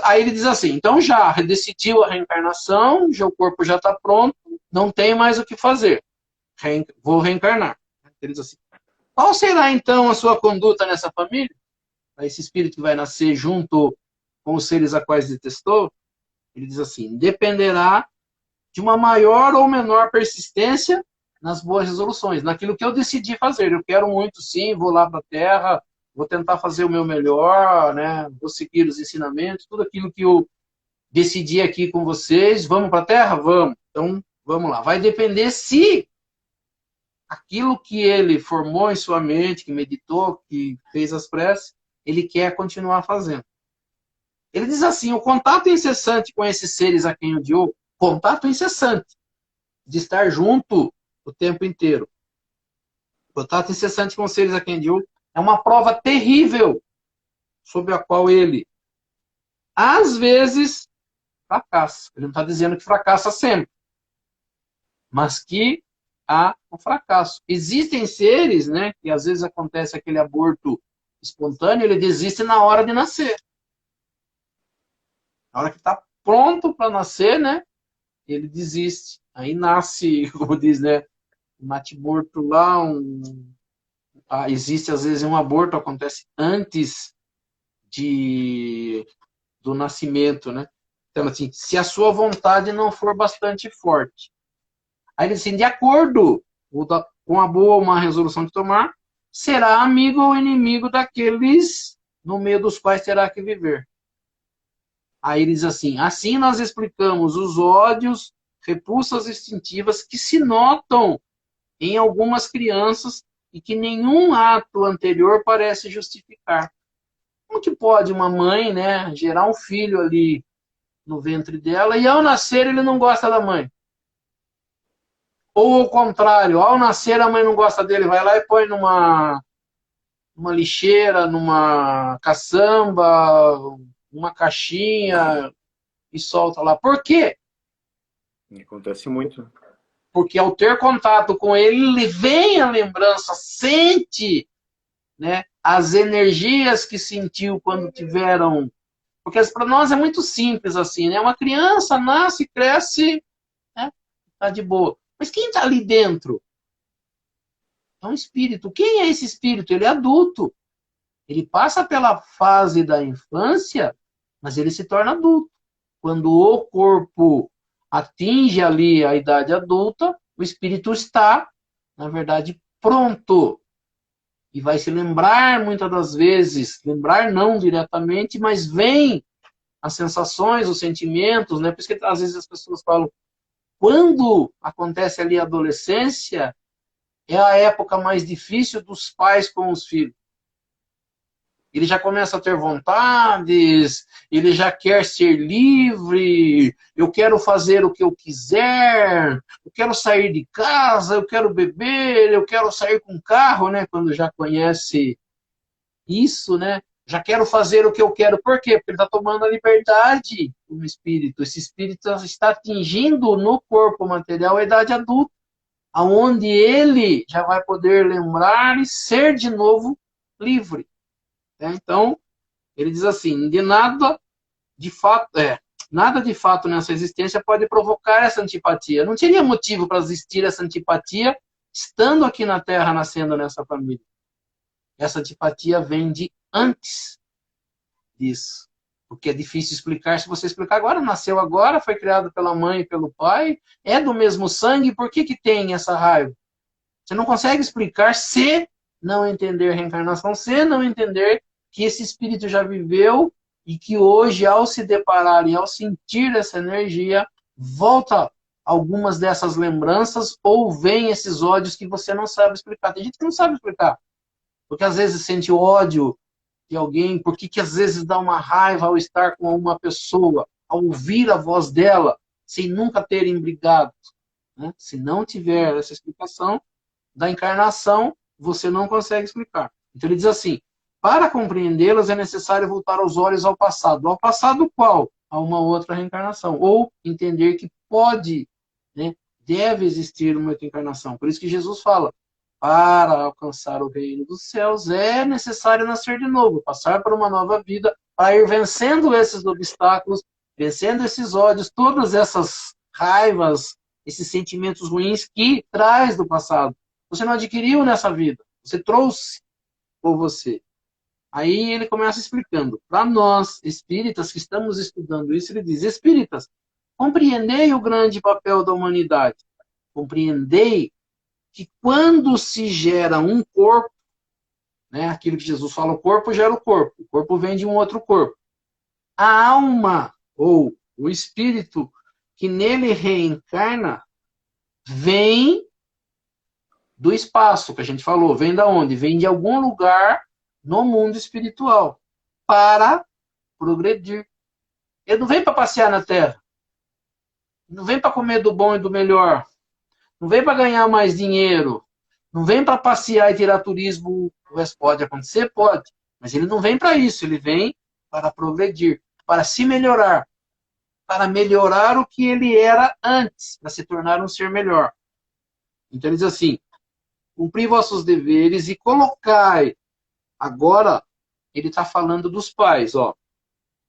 Aí ele diz assim, então já decidiu a reencarnação, já o corpo já está pronto, não tem mais o que fazer. Vou reencarnar. Ele diz assim, qual será então a sua conduta nessa família? Esse espírito que vai nascer junto com os seres a quais detestou? Ele diz assim, dependerá de uma maior ou menor persistência nas boas resoluções, naquilo que eu decidi fazer. Eu quero muito, sim, vou lá para a Terra, vou tentar fazer o meu melhor, né? Vou seguir os ensinamentos, tudo aquilo que eu decidi aqui com vocês. Vamos para a Terra? Vamos. Então, vamos lá. Vai depender se aquilo que ele formou em sua mente, que meditou, que fez as preces, ele quer continuar fazendo. Ele diz assim, o contato incessante com esses seres a quem odiou, contato incessante, de estar junto o tempo inteiro. Contato incessante com os seres a quem odiou é uma prova terrível sobre a qual ele, às vezes, fracassa. Ele não está dizendo que fracassa sempre, mas que há um fracasso. Existem seres, né, que às vezes acontece aquele aborto espontâneo, ele desiste na hora de nascer. Na hora que está pronto para nascer, né, ele desiste. Aí nasce, como diz, né, um natimorto lá, existe às vezes um aborto, acontece antes do nascimento, né? Então, assim, se a sua vontade não for bastante forte. Aí ele diz assim, de acordo com a boa ou má resolução que tomar, será amigo ou inimigo daqueles no meio dos quais terá que viver. Aí ele diz assim nós explicamos os ódios, repulsas instintivas que se notam em algumas crianças e que nenhum ato anterior parece justificar. Como que pode uma mãe, né, gerar um filho ali no ventre dela e ao nascer ele não gosta da mãe? Ou ao contrário, ao nascer a mãe não gosta dele, vai lá e põe numa lixeira, numa caçamba, uma caixinha e solta lá. Por quê? Acontece muito. Porque ao ter contato com ele, ele vem a lembrança, sente, né, as energias que sentiu quando tiveram. Porque para nós é muito simples assim, né? Uma criança nasce, cresce, né, tá de boa. Mas quem está ali dentro? É um espírito. Quem é esse espírito? Ele é adulto. Ele passa pela fase da infância, mas ele se torna adulto. Quando o corpo atinge ali a idade adulta, o espírito está, na verdade, pronto. E vai se lembrar muitas das vezes, lembrar não diretamente, mas vem as sensações, os sentimentos, né? Por isso que às vezes as pessoas falam, quando acontece ali a adolescência, é a época mais difícil dos pais com os filhos. Ele já começa a ter vontades, ele já quer ser livre, eu quero fazer o que eu quiser, eu quero sair de casa, eu quero beber, eu quero sair com carro, né? Quando já conhece isso, né? Já quero fazer o que eu quero. Por quê? Porque ele está tomando a liberdade do espírito. Esse espírito está atingindo no corpo material a idade adulta, aonde ele já vai poder lembrar e ser de novo livre. Então, ele diz assim, nada de fato nessa existência pode provocar essa antipatia. Não teria motivo para existir essa antipatia estando aqui na Terra, nascendo nessa família. Essa antipatia vem de antes disso. Porque é difícil explicar. Se você explicar agora, nasceu agora, foi criado pela mãe e pelo pai, é do mesmo sangue, por que tem essa raiva? Você não consegue explicar se não entender reencarnação, se não entender que esse espírito já viveu e que hoje, ao se deparar e ao sentir essa energia, volta algumas dessas lembranças ou vem esses ódios que você não sabe explicar. Tem gente que não sabe explicar. Porque às vezes sente ódio de alguém, porque que às vezes dá uma raiva ao estar com uma pessoa, ao ouvir a voz dela, sem nunca terem brigado. Né? Se não tiver essa explicação da encarnação, você não consegue explicar. Então ele diz assim, para compreendê-las é necessário voltar os olhos ao passado. Ao passado qual? A uma outra reencarnação. Ou entender que pode, né, deve existir uma outra encarnação. Por isso que Jesus fala, para alcançar o reino dos céus é necessário nascer de novo, passar por uma nova vida, para ir vencendo esses obstáculos, vencendo esses ódios, todas essas raivas, esses sentimentos ruins que traz do passado. Você não adquiriu nessa vida, você trouxe por você. Aí ele começa explicando. Para nós, espíritas, que estamos estudando isso, ele diz, espíritas, compreendei o grande papel da humanidade. Compreendei que quando se gera um corpo, né, aquilo que Jesus fala, o corpo gera o corpo vem de um outro corpo. A alma, ou o espírito que nele reencarna, vem do espaço, que a gente falou, vem da onde? Vem de algum lugar no mundo espiritual, para progredir. Ele não vem para passear na Terra, não vem para comer do bom e do melhor, não vem para ganhar mais dinheiro, não vem para passear e tirar turismo. Pode acontecer? Pode. Mas ele não vem para isso, ele vem para progredir, para se melhorar, para melhorar o que ele era antes, para se tornar um ser melhor. Então ele diz assim, cumpri vossos deveres e colocai. Agora, ele está falando dos pais, ó.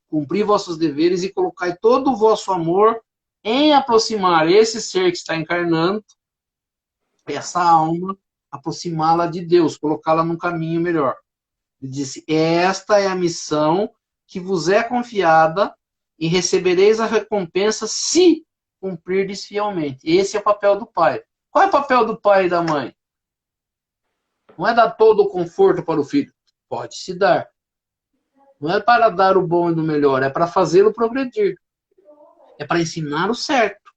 Cumpri vossos deveres e colocai todo o vosso amor em aproximar esse ser que está encarnando, essa alma, aproximá-la de Deus, colocá-la num caminho melhor. Ele disse, esta é a missão que vos é confiada e recebereis a recompensa se cumprirdes fielmente. Esse é o papel do pai. Qual é o papel do pai e da mãe? Não é dar todo o conforto para o filho. Pode se dar. Não é para dar o bom e o melhor, é para fazê-lo progredir. É para ensinar o certo.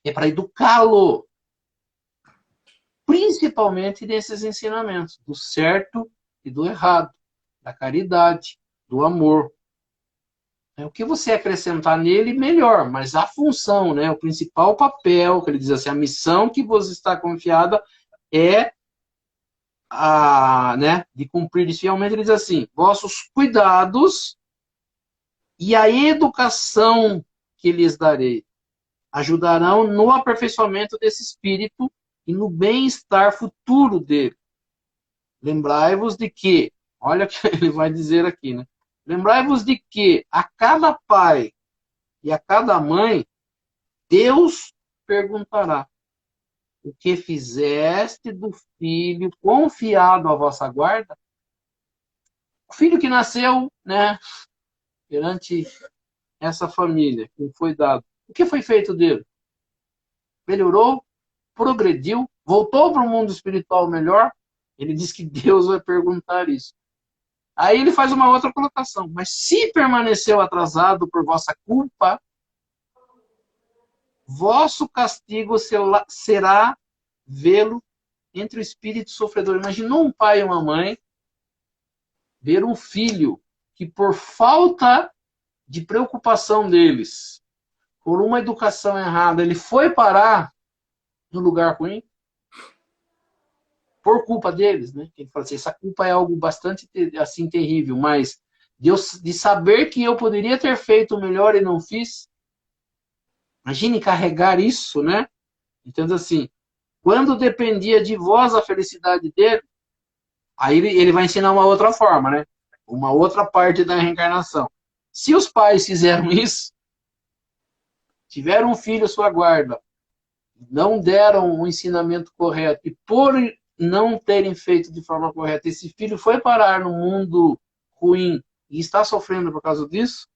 É para educá-lo. Principalmente nesses ensinamentos, do certo e do errado, da caridade, do amor. O que você acrescentar nele, melhor, mas a função, né, o principal papel, que ele diz assim, a missão que vos está confiada é de cumprir fielmente, ele diz assim, vossos cuidados e a educação que lhes darei ajudarão no aperfeiçoamento desse espírito e no bem-estar futuro dele. Lembrai-vos de que, olha o que ele vai dizer aqui, né? Lembrai-vos de que a cada pai e a cada mãe, Deus perguntará, o que fizeste do filho confiado à vossa guarda? O filho que nasceu, né, perante essa família, que foi dado. O que foi feito dele? Melhorou, progrediu, voltou para o mundo espiritual melhor? Ele diz que Deus vai perguntar isso. Aí ele faz uma outra colocação. Mas se permaneceu atrasado por vossa culpa, vosso castigo será vê-lo entre o espírito sofredor. Imaginou um pai e uma mãe ver um filho que, por falta de preocupação deles, por uma educação errada, ele foi parar no lugar ruim, por culpa deles, né? Ele fala assim, essa culpa é algo bastante assim terrível, mas de saber que eu poderia ter feito melhor e não fiz. Imagine carregar isso, né? Então, assim, quando dependia de vós a felicidade dele, aí ele vai ensinar uma outra forma, né? Uma outra parte da reencarnação. Se os pais fizeram isso, tiveram um filho à sua guarda, não deram o ensinamento correto, e por não terem feito de forma correta, esse filho foi parar no mundo ruim e está sofrendo por causa disso,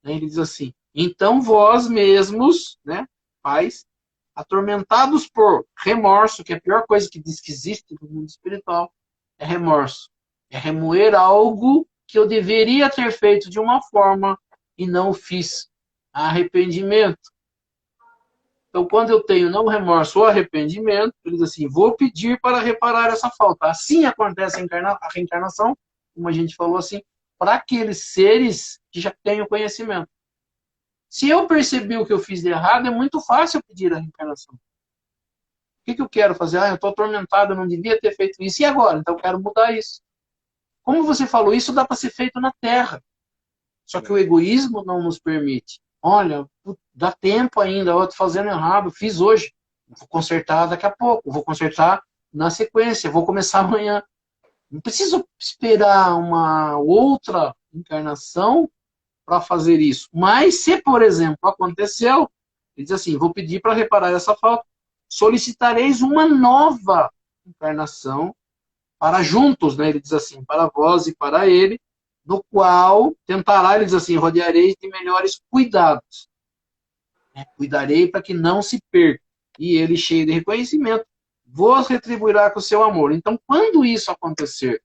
né? Ele diz assim, então vós mesmos, né, pais, atormentados por remorso, que é a pior coisa que diz que existe no mundo espiritual, é remorso. É remoer algo que eu deveria ter feito de uma forma e não o fiz. Arrependimento. Então, quando eu tenho não remorso ou arrependimento, ele diz assim, vou pedir para reparar essa falta. Assim acontece a reencarnação, como a gente falou assim, para aqueles seres que já têm o conhecimento. Se eu percebi o que eu fiz de errado, é muito fácil eu pedir a reencarnação. O que eu quero fazer? Eu estou atormentado, eu não devia ter feito isso. E agora? Então eu quero mudar isso. Como você falou, isso dá para ser feito na Terra. Só que o egoísmo não nos permite. Olha, dá tempo ainda, eu estou fazendo errado, fiz hoje. Vou consertar daqui a pouco, vou consertar na sequência, vou começar amanhã. Não preciso esperar uma outra encarnação para fazer isso. Mas se, por exemplo, aconteceu, ele diz assim, vou pedir para reparar essa falta, solicitareis uma nova encarnação para juntos, né? Ele diz assim, para vós e para ele, no qual tentará, ele diz assim, rodeareis de melhores cuidados. Né? Cuidarei para que não se perca. E ele, cheio de reconhecimento, vos retribuirá com o seu amor. Então, quando isso acontecer,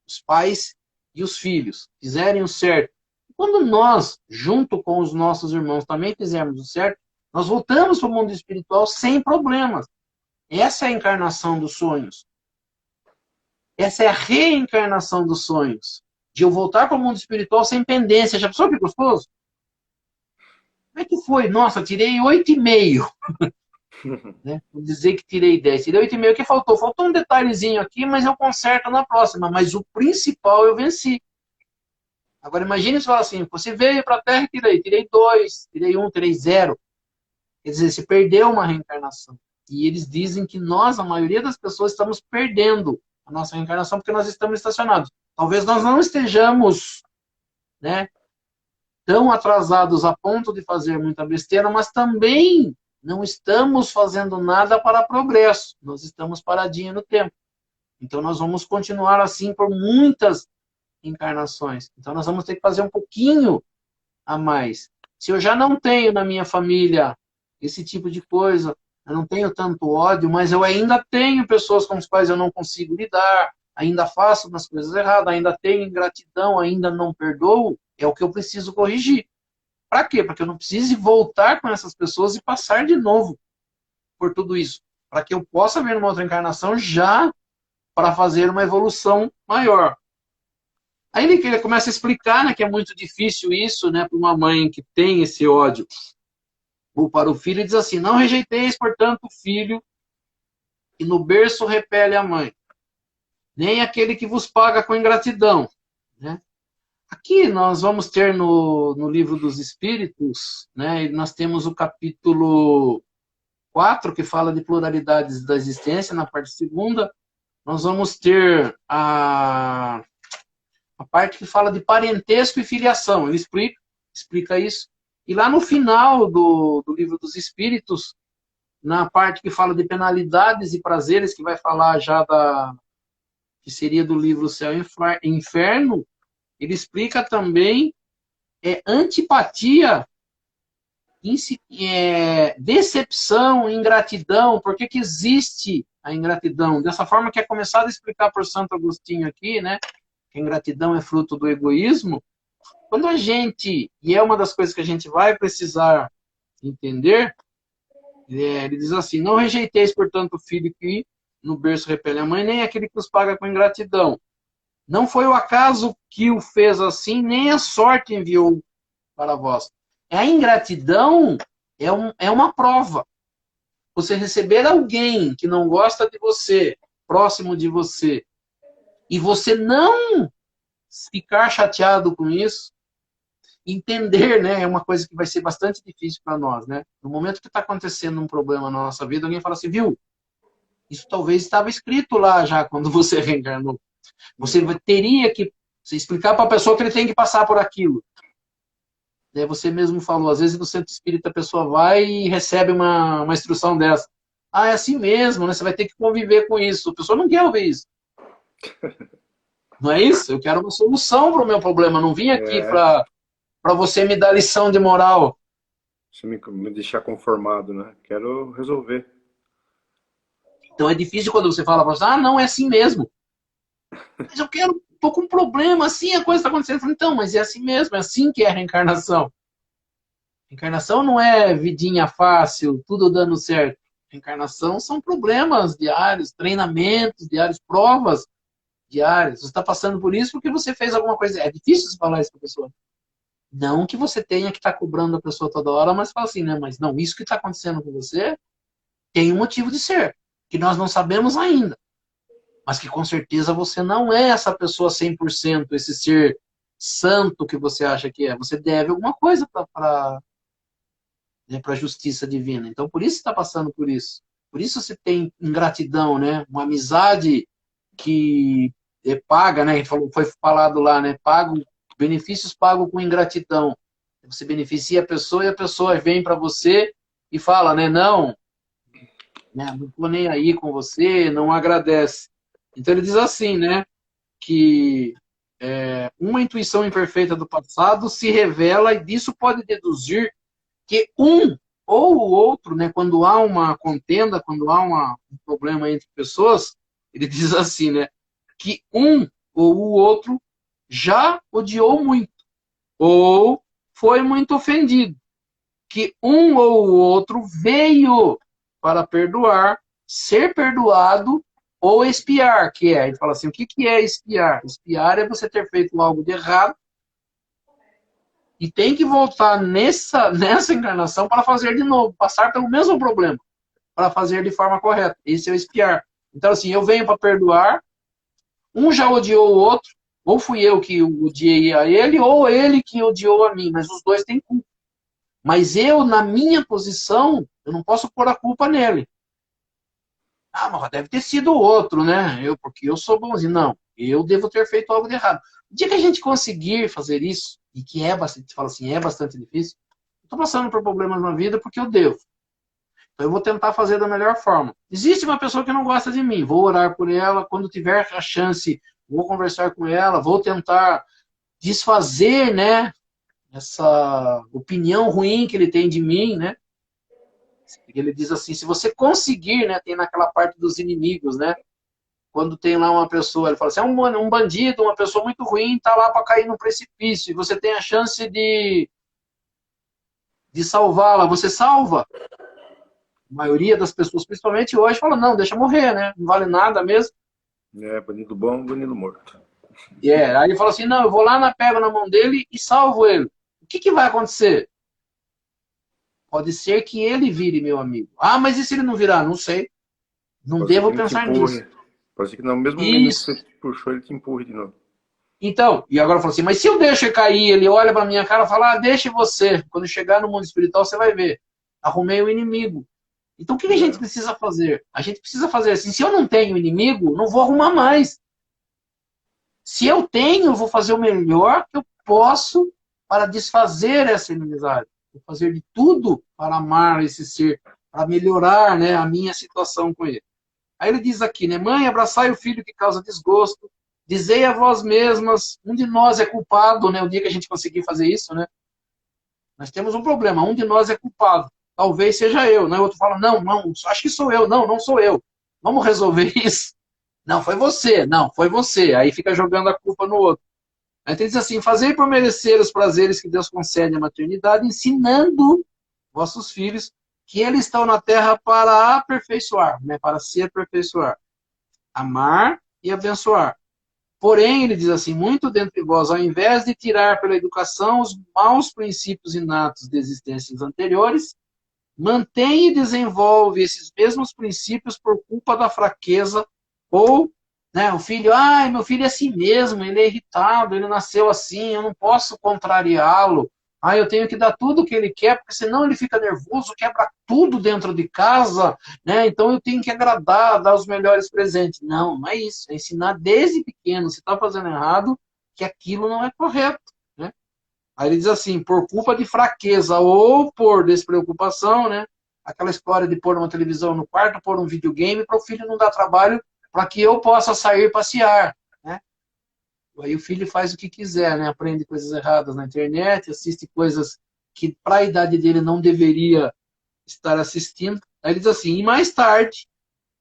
os pais e os filhos fizerem o certo, quando nós, junto com os nossos irmãos, também fizermos o certo, nós voltamos para o mundo espiritual sem problemas. Essa é a encarnação dos sonhos. Essa é a reencarnação dos sonhos. De eu voltar para o mundo espiritual sem pendência. Já pensou que gostoso? Como é que foi? Nossa, tirei 8,5. Né? Vou dizer que tirei 10. Tirei 8,5. O que faltou? Faltou um detalhezinho aqui, mas eu conserto na próxima. Mas o principal eu venci. Agora imagine se falar assim, você veio para a Terra e tirei 2, tirei 1, tirei 0. Quer dizer, você perdeu uma reencarnação. E eles dizem que nós, a maioria das pessoas, estamos perdendo a nossa reencarnação porque nós estamos estacionados. Talvez nós não estejamos, né, tão atrasados a ponto de fazer muita besteira, mas também não estamos fazendo nada para progresso. Nós estamos paradinhos no tempo. Então nós vamos continuar assim por muitas encarnações. Então nós vamos ter que fazer um pouquinho a mais. Se eu já não tenho na minha família esse tipo de coisa, eu não tenho tanto ódio, mas eu ainda tenho pessoas com as quais eu não consigo lidar, ainda faço umas coisas erradas, ainda tenho ingratidão, ainda não perdoo, é o que eu preciso corrigir. Para quê? Para que eu não precise voltar com essas pessoas e passar de novo por tudo isso. Para que eu possa ver uma outra encarnação já para fazer uma evolução maior. Aí ele começa a explicar, né, que é muito difícil isso, né, para uma mãe que tem esse ódio ou para o filho, e diz assim, não rejeiteis, portanto, o filho que no berço repele a mãe, nem aquele que vos paga com ingratidão. Né? Aqui nós vamos ter no livro dos Espíritos, né, nós temos o capítulo 4, que fala de pluralidades da existência, na parte segunda, nós vamos ter a parte que fala de parentesco e filiação. Ele explica isso. E lá no final do livro dos Espíritos, na parte que fala de penalidades e prazeres, que vai falar já que seria do livro Céu e Inferno, ele explica também antipatia decepção, ingratidão. Por que que existe a ingratidão? Dessa forma que é começado a explicar por Santo Agostinho aqui, né? Que a ingratidão é fruto do egoísmo. Quando a gente, e é uma das coisas que a gente vai precisar entender, ele diz assim: não rejeiteis, portanto, o filho que no berço repele a mãe, nem aquele que os paga com ingratidão. Não foi o acaso que o fez assim, nem a sorte enviou para vós. A ingratidão é uma prova. Você receber alguém que não gosta de você, próximo de você, e você não ficar chateado com isso, entender, né, é uma coisa que vai ser bastante difícil para nós, né? No momento que está acontecendo um problema na nossa vida, alguém fala assim, viu? Isso talvez estava escrito lá já quando você reencarnou. Você teria que explicar para a pessoa que ele tem que passar por aquilo. Você mesmo falou, às vezes no centro espírita a pessoa vai e recebe uma instrução dessa. Ah, é assim mesmo, né? Você vai ter que conviver com isso. A pessoa não quer ouvir isso. Não é isso? Eu quero uma solução para o meu problema. Não vim aqui para você me dar lição de moral. Você me deixar conformado, né? Quero resolver. Então é difícil quando você fala para você, ah, não, é assim mesmo. Mas eu quero, tô com um problema, assim a coisa está acontecendo. Eu falo, então, mas é assim mesmo, é assim que é a reencarnação. Reencarnação não é vidinha fácil, tudo dando certo. Reencarnação são problemas diários, treinamentos diários, provas diárias. Você está passando por isso porque você fez alguma coisa. É difícil você falar isso para a pessoa. Não que você tenha que estar cobrando a pessoa toda hora, mas fala assim, né? Mas não, isso que está acontecendo com você tem um motivo de ser, que nós não sabemos ainda. Mas que com certeza você não é essa pessoa 100%, esse ser santo que você acha que é. Você deve alguma coisa para a justiça divina. Então, por isso você está passando por isso. Por isso você tem ingratidão, né? Uma amizade que paga, né? Foi falado lá, né? Benefícios pagos com ingratidão. Você beneficia a pessoa e a pessoa vem para você e fala, né? Não, né? Não estou nem aí com você, não agradece. Então ele diz assim, né? Que uma intuição imperfeita do passado se revela e disso pode deduzir que um ou o outro, né, quando há uma contenda, quando há um problema entre pessoas, ele diz assim, né, que um ou o outro já odiou muito, ou foi muito ofendido, que um ou o outro veio para perdoar, ser perdoado ou expiar, que é, ele fala assim, o que é expiar? Expiar é você ter feito algo de errado e tem que voltar nessa encarnação para fazer de novo, passar pelo mesmo problema, para fazer de forma correta. Esse é o expiar. Então, assim, eu venho para perdoar, um já odiou o outro, ou fui eu que odiei a ele, ou ele que odiou a mim, mas os dois têm culpa. Mas eu, na minha posição, eu não posso pôr a culpa nele. Ah, mas deve ter sido o outro, né? Porque eu sou bonzinho. Não, eu devo ter feito algo de errado. O dia que a gente conseguir fazer isso, e que é bastante, fala assim, é bastante difícil, eu estou passando por problemas na vida porque eu devo. Então eu vou tentar fazer da melhor forma. Existe uma pessoa que não gosta de mim, vou orar por ela, quando tiver a chance, vou conversar com ela, vou tentar desfazer, né, essa opinião ruim que ele tem de mim, né? Ele diz assim, se você conseguir, né, tem naquela parte dos inimigos, né? Quando tem lá uma pessoa, ele fala assim, é um bandido, uma pessoa muito ruim, tá lá para cair no precipício, e você tem a chance de salvá-la, você salva? A maioria das pessoas, principalmente hoje, fala, não, deixa morrer, né? Não vale nada mesmo. Bandido bom, bandido morto. Aí ele fala assim, não, eu vou lá, pego na mão dele e salvo ele. O que vai acontecer? Pode ser que ele vire meu amigo. Ah, mas e se ele não virar? Não sei. Não devo pensar nisso. Pode ser que no mesmo minuto que você puxou, ele te empurre de novo. Então, e agora fala assim, mas se eu deixo ele cair, ele olha pra minha cara e fala, ah, deixe você. Quando chegar no mundo espiritual, você vai ver. Arrumei o inimigo. Então, o que a gente precisa fazer? A gente precisa fazer assim, se eu não tenho inimigo, não vou arrumar mais. Se eu tenho, eu vou fazer o melhor que eu posso para desfazer essa inimizade. Vou fazer de tudo para amar esse ser, para melhorar, né, a minha situação com ele. Aí ele diz aqui, né, mãe, abraçai o filho que causa desgosto, dizei a vós mesmas, um de nós é culpado, né, o dia que a gente conseguir fazer isso, né? Nós temos um problema, um de nós é culpado. Talvez seja eu, né? O outro fala, não, não, acho que sou eu. Não, não sou eu. Vamos resolver isso. Não, foi você. Não, foi você. Aí fica jogando a culpa no outro. Aí tem diz assim, fazer por merecer os prazeres que Deus concede à maternidade, ensinando vossos filhos que eles estão na terra para aperfeiçoar, né? Para se aperfeiçoar, amar e abençoar. Porém, ele diz assim, muito dentre vós, ao invés de tirar pela educação os maus princípios inatos de existências anteriores, mantém e desenvolve esses mesmos princípios por culpa da fraqueza ou, né, o filho, meu filho é assim mesmo, ele é irritado, ele nasceu assim, eu não posso contrariá-lo. Eu tenho que dar tudo o que ele quer, porque senão ele fica nervoso, quebra tudo dentro de casa, né? Então eu tenho que agradar, dar os melhores presentes. Não, não é isso. É ensinar desde pequeno, se está fazendo errado, que aquilo não é correto, né? Aí ele diz assim, por culpa de fraqueza ou por despreocupação, né? Aquela história de pôr uma televisão no quarto, pôr um videogame para o filho não dar trabalho, para que eu possa sair passear, né? Aí o filho faz o que quiser, né? Aprende coisas erradas na internet, assiste coisas que para a idade dele não deveria estar assistindo. Aí ele diz assim, e mais tarde,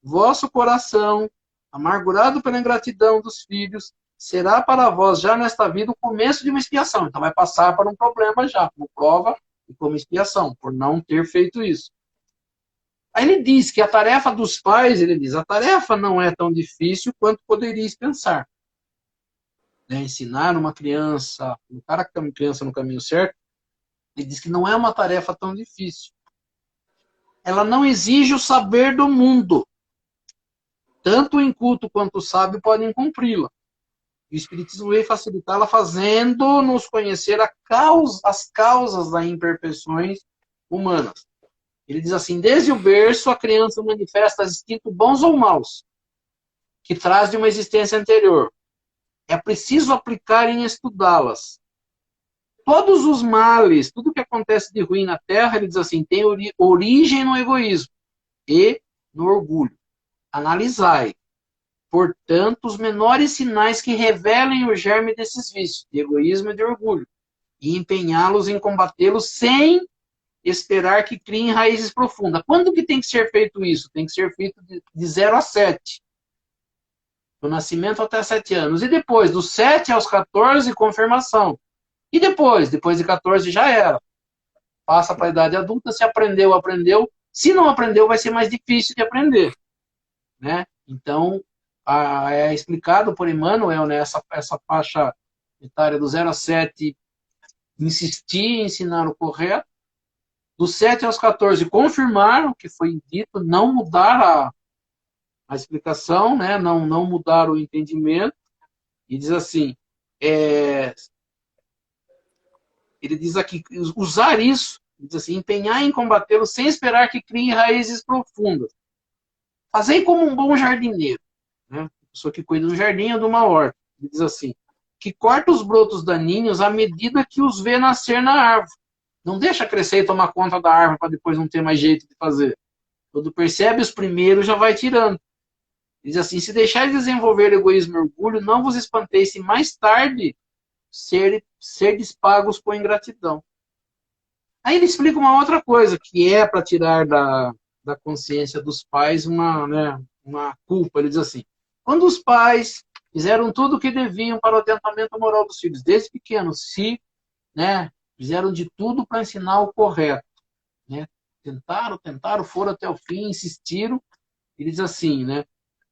vosso coração, amargurado pela ingratidão dos filhos, será para vós já nesta vida o começo de uma expiação. Então vai passar por um problema já, como prova e como expiação, por não ter feito isso. Aí ele diz que a tarefa dos pais, ele diz, a tarefa não é tão difícil quanto poderíeis pensar. Né? Ensinar uma criança, um cara que tem uma criança no caminho certo, ele diz que não é uma tarefa tão difícil. Ela não exige o saber do mundo. Tanto o inculto quanto o sábio podem cumpri-la. O Espiritismo veio facilitá-la fazendo-nos conhecer as causas das imperfeições humanas. Ele diz assim, desde o berço a criança manifesta instintos bons ou maus, que traz de uma existência anterior. É preciso aplicar em estudá-las. Todos os males, tudo que acontece de ruim na Terra, ele diz assim, tem origem no egoísmo e no orgulho. Analisai, portanto, os menores sinais que revelem o germe desses vícios, de egoísmo e de orgulho, e empenhá-los em combatê-los sem esperar que criem raízes profundas. Quando que tem que ser feito isso? Tem que ser feito de 0 a 7. Do nascimento até 7 anos. E depois, dos 7 aos 14, confirmação. E depois? Depois de 14 já era. Passa para a idade adulta, se aprendeu, aprendeu. Se não aprendeu, vai ser mais difícil de aprender. Né? Então, é explicado por Emmanuel, né, essa faixa etária do 0 a 7, insistir em ensinar o correto. Dos 7 aos 14, confirmar o que foi dito, não mudar a explicação, né, não mudar o entendimento. E diz assim, ele diz aqui, usar isso, diz assim, empenhar em combatê-lo sem esperar que crie raízes profundas. Fazei como um bom jardineiro, né? Pessoa que cuida do jardim ou de uma horta. Ele diz assim, que corta os brotos daninhos à medida que os vê nascer na árvore. Não deixa crescer e tomar conta da árvore para depois não ter mais jeito de fazer. Quando percebe os primeiros, já vai tirando. Diz assim, se deixar de desenvolver egoísmo e orgulho, não vos espanteis se mais tarde serdes pagos por ingratidão. Aí ele explica uma outra coisa, que é para tirar da consciência dos pais uma culpa. Ele diz assim, quando os pais fizeram tudo o que deviam para o adiantamento moral dos filhos, desde pequenos, fizeram de tudo para ensinar o correto. Né? Tentaram, foram até o fim, insistiram. Ele diz assim, né?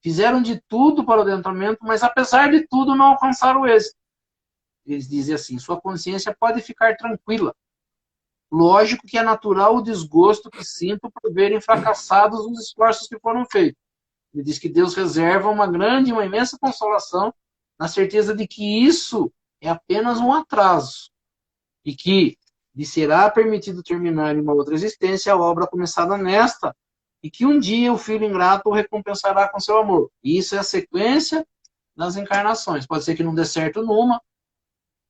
Fizeram de tudo para o adiantamento, mas apesar de tudo não alcançaram o êxito. Eles dizem assim, sua consciência pode ficar tranquila. Lógico que é natural o desgosto que sinto por verem fracassados os esforços que foram feitos. Ele diz que Deus reserva uma imensa consolação na certeza de que isso é apenas um atraso e que lhe será permitido terminar em uma outra existência a obra começada nesta e que um dia o filho ingrato o recompensará com seu amor. E isso é a sequência das encarnações. Pode ser que não dê certo numa,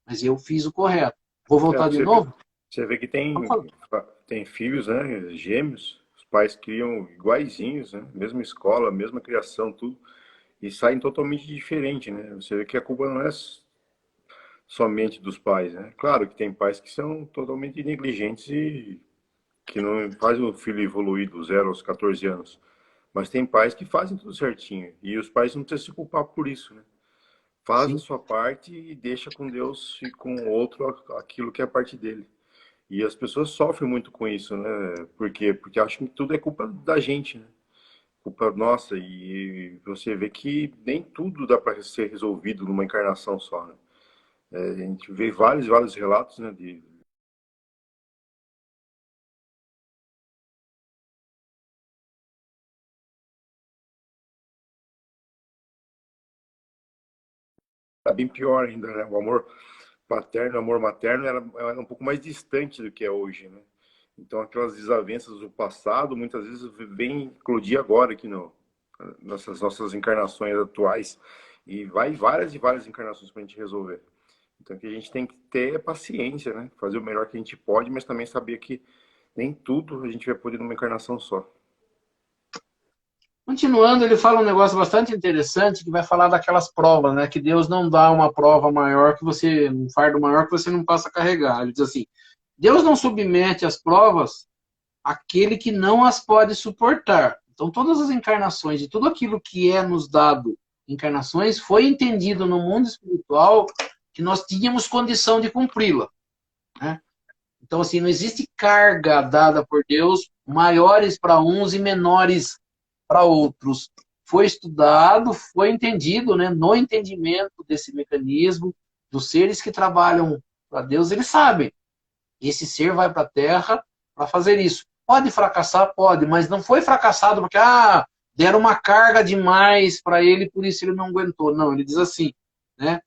mas eu fiz o correto. Vou voltar de novo? Você vê que tem filhos, né, gêmeos, os pais criam iguaizinhos, né, mesma escola, mesma criação, tudo, e saem totalmente diferente, né? Você vê que a culpa não é somente dos pais, né? Claro que tem pais que são totalmente negligentes e que não faz o filho evoluir do 0 aos 14 anos. Mas tem pais que fazem tudo certinho. E os pais não precisam se culpar por isso, né? Faz a Sim. sua parte e deixa com Deus e com o outro aquilo que é a parte dele. E as pessoas sofrem muito com isso, né? Por quê? Porque acham que tudo é culpa da gente, né? Culpa nossa. E você vê que nem tudo dá para ser resolvido numa encarnação só, né? A gente vê vários relatos, né, de tá bem pior ainda, né? O amor paterno, o amor materno era um pouco mais distante do que é hoje, né? Então aquelas desavenças do passado muitas vezes vêm eclodir agora aqui no nessas nossas encarnações atuais e vai várias e várias encarnações para a gente resolver. Então que a gente tem que ter paciência, né? Fazer o melhor que a gente pode, mas também saber que nem tudo a gente vai poder numa encarnação só. Continuando, ele fala um negócio bastante interessante que vai falar daquelas provas, né? Que Deus não dá uma prova maior que você, um fardo maior que você não possa carregar. Ele diz assim: Deus não submete às provas aquele que não as pode suportar. Então, todas as encarnações e tudo aquilo que é nos dado encarnações foi entendido no mundo espiritual que nós tínhamos condição de cumpri-la, né? Então, assim, não existe carga dada por Deus maiores para uns e menores para outros. Foi estudado, foi entendido, né? No entendimento desse mecanismo, dos seres que trabalham para Deus, eles sabem. Esse ser vai para a Terra para fazer isso. Pode fracassar? Pode, mas não foi fracassado porque deram uma carga demais para ele, por isso ele não aguentou. Não, ele diz assim, né?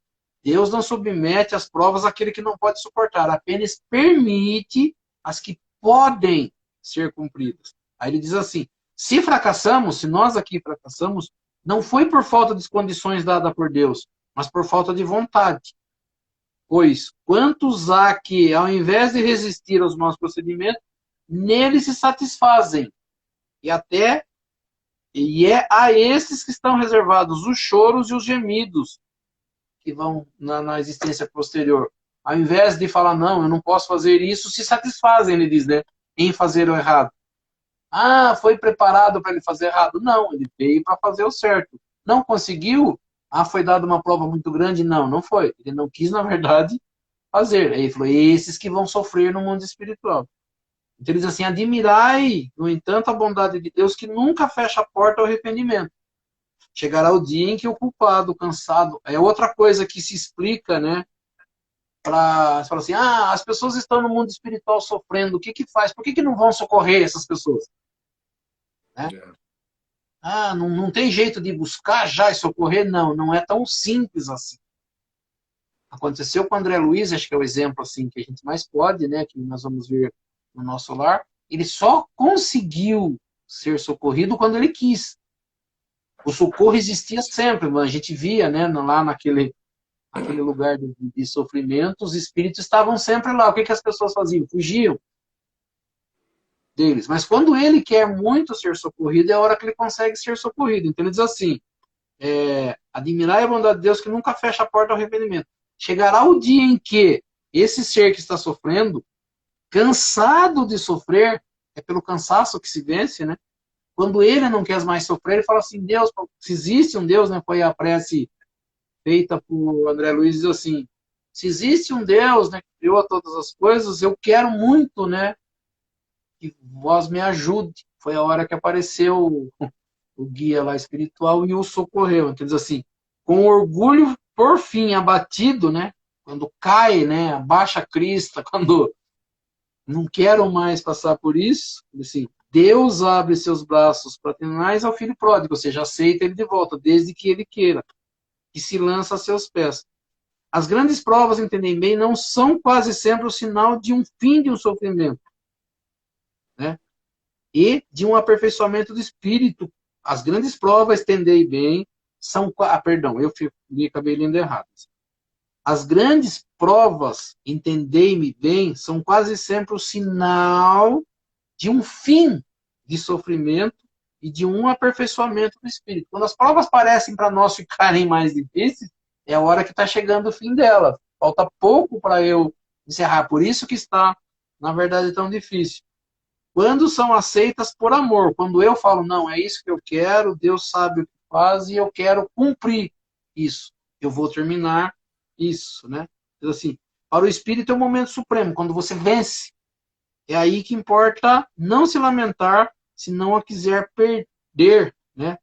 Deus não submete às provas àquele que não pode suportar, apenas permite as que podem ser cumpridas. Aí ele diz assim: se fracassamos, se nós aqui fracassamos, não foi por falta de condições dadas por Deus, mas por falta de vontade. Pois quantos há que, ao invés de resistir aos nossos procedimentos, neles se satisfazem. E é a esses que estão reservados os choros e os gemidos que vão na existência posterior. Ao invés de falar, não, eu não posso fazer isso, se satisfazem, ele diz, né, em fazer o errado. Foi preparado para ele fazer errado? Não, ele veio para fazer o certo. Não conseguiu? Foi dada uma prova muito grande? Não, não foi. Ele não quis, na verdade, fazer. Aí ele falou, esses que vão sofrer no mundo espiritual. Então ele diz assim, admirai, no entanto, a bondade de Deus que nunca fecha a porta ao arrependimento. Chegará o dia em que o culpado, o cansado, é outra coisa que se explica, né? Você fala assim, as pessoas estão no mundo espiritual sofrendo, o que que faz? Por que que não vão socorrer essas pessoas? Né? Não tem jeito de buscar já e socorrer? Não, não é tão simples assim. Aconteceu com o André Luiz, acho que é o exemplo assim que a gente mais pode, né, que nós vamos ver no nosso lar. Ele só conseguiu ser socorrido quando ele quis. O socorro existia sempre, a gente via, né, lá naquele lugar de sofrimento, os espíritos estavam sempre lá. O que as pessoas faziam? Fugiam deles. Mas quando ele quer muito ser socorrido, é a hora que ele consegue ser socorrido. Então ele diz assim, admirai a bondade de Deus que nunca fecha a porta ao arrependimento. Chegará o dia em que esse ser que está sofrendo, cansado de sofrer, é pelo cansaço que se vence, né? Quando ele não quer mais sofrer, ele fala assim, Deus, se existe um Deus, né? Foi a prece feita por André Luiz, diz assim, se existe um Deus, né, que criou todas as coisas, eu quero muito, né, que vós me ajude. Foi a hora que apareceu o guia lá espiritual e o socorreu. Então diz assim, com orgulho por fim abatido, né, quando cai, né, abaixa a crista, quando não quero mais passar por isso, assim, Deus abre seus braços fraternais ao filho pródigo, ou seja, aceita ele de volta, desde que ele queira, e se lança a seus pés. As grandes provas, entendem bem, não são quase sempre o sinal de um fim de um sofrimento, né? E de um aperfeiçoamento do espírito. As grandes provas, entendei bem, são... perdão, acabei lendo errado. As grandes provas, entendei-me bem, são quase sempre o sinal de um fim de sofrimento e de um aperfeiçoamento do espírito. Quando as provas parecem para nós ficarem mais difíceis, é a hora que está chegando o fim delas. Falta pouco para eu encerrar. Por isso que está, na verdade, tão difícil. Quando são aceitas por amor, quando eu falo, não, é isso que eu quero, Deus sabe o que faz e eu quero cumprir isso. Eu vou terminar isso, né? Então, assim, para o Espírito é o momento supremo, quando você vence. É aí que importa não se lamentar se não a quiser perder, né?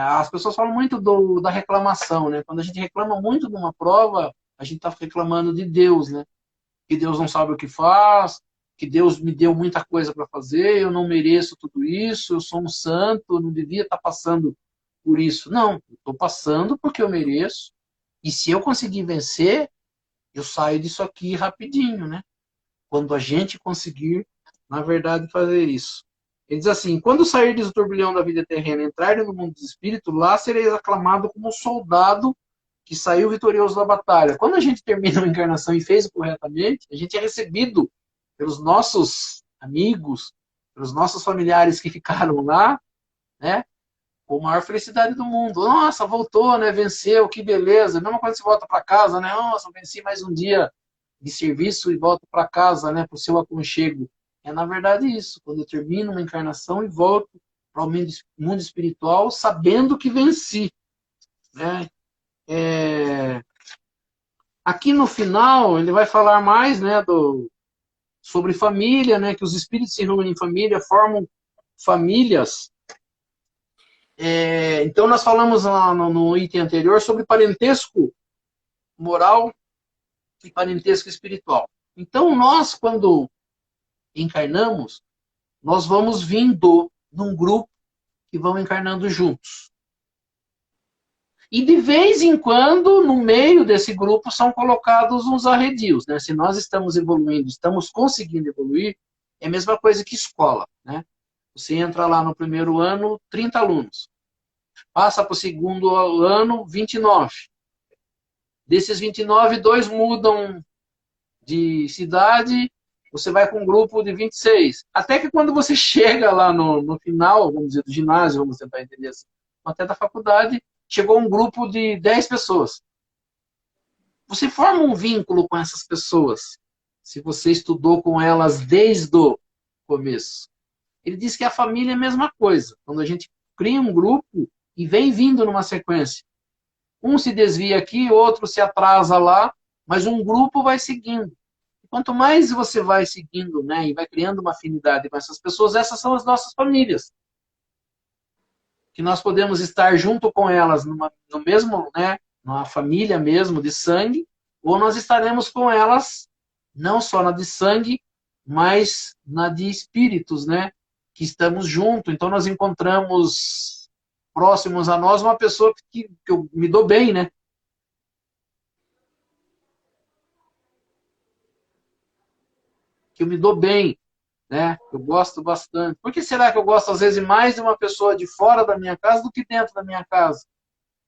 As pessoas falam muito da reclamação, né? Quando a gente reclama muito de uma prova, a gente está reclamando de Deus, né? Que Deus não sabe o que faz, que Deus me deu muita coisa para fazer, eu não mereço tudo isso, eu sou um santo, eu não devia estar passando por isso. Não, eu estou passando porque eu mereço, e se eu conseguir vencer, eu saio disso aqui rapidinho, né? Quando a gente conseguir, na verdade, fazer isso. Ele diz assim, quando sairdes do turbilhão da vida terrena e entrardes no mundo dos espíritos, lá sereis aclamado como um soldado que saiu vitorioso da batalha. Quando a gente termina uma encarnação e fez corretamente, a gente é recebido pelos nossos amigos, pelos nossos familiares que ficaram lá, né? Com a maior felicidade do mundo. Nossa, voltou, né? Venceu, que beleza. Mesma coisa se volta para casa, né? Nossa, venci mais um dia de serviço e volto para casa, né? Para o seu aconchego. É na verdade isso. Quando eu termino uma encarnação e volto para o mundo espiritual, sabendo que venci, né? Aqui no final ele vai falar mais, né? Sobre família, né? Que os espíritos se reúnem em família, formam famílias. Então, nós falamos lá no item anterior sobre parentesco moral e parentesco espiritual. Então, nós, quando encarnamos, nós vamos vindo num grupo que vão encarnando juntos. E, de vez em quando, no meio desse grupo, são colocados uns arredios, né? Se nós estamos evoluindo, estamos conseguindo evoluir, é a mesma coisa que escola, né? Você entra lá no primeiro ano, 30 alunos. Passa para o segundo ano, 29. Desses 29, 2 mudam de cidade, você vai com um grupo de 26. Até que quando você chega lá no final, vamos dizer, do ginásio, vamos tentar entender assim, até da faculdade, chegou um grupo de 10 pessoas. Você forma um vínculo com essas pessoas, se você estudou com elas desde o começo. Ele diz que a família é a mesma coisa. Quando a gente cria um grupo e vem vindo numa sequência. Um se desvia aqui, outro se atrasa lá, mas um grupo vai seguindo. Quanto mais você vai seguindo, né, e vai criando uma afinidade com essas pessoas, essas são as nossas famílias. Que nós podemos estar junto com elas no mesmo, né, numa família mesmo de sangue, ou nós estaremos com elas não só na de sangue, mas na de espíritos, né, que estamos juntos. Então nós encontramos próximos a nós uma pessoa que eu me dou bem, né? Que eu me dou bem, né? Eu gosto bastante. Por que será que eu gosto, às vezes, mais de uma pessoa de fora da minha casa do que dentro da minha casa?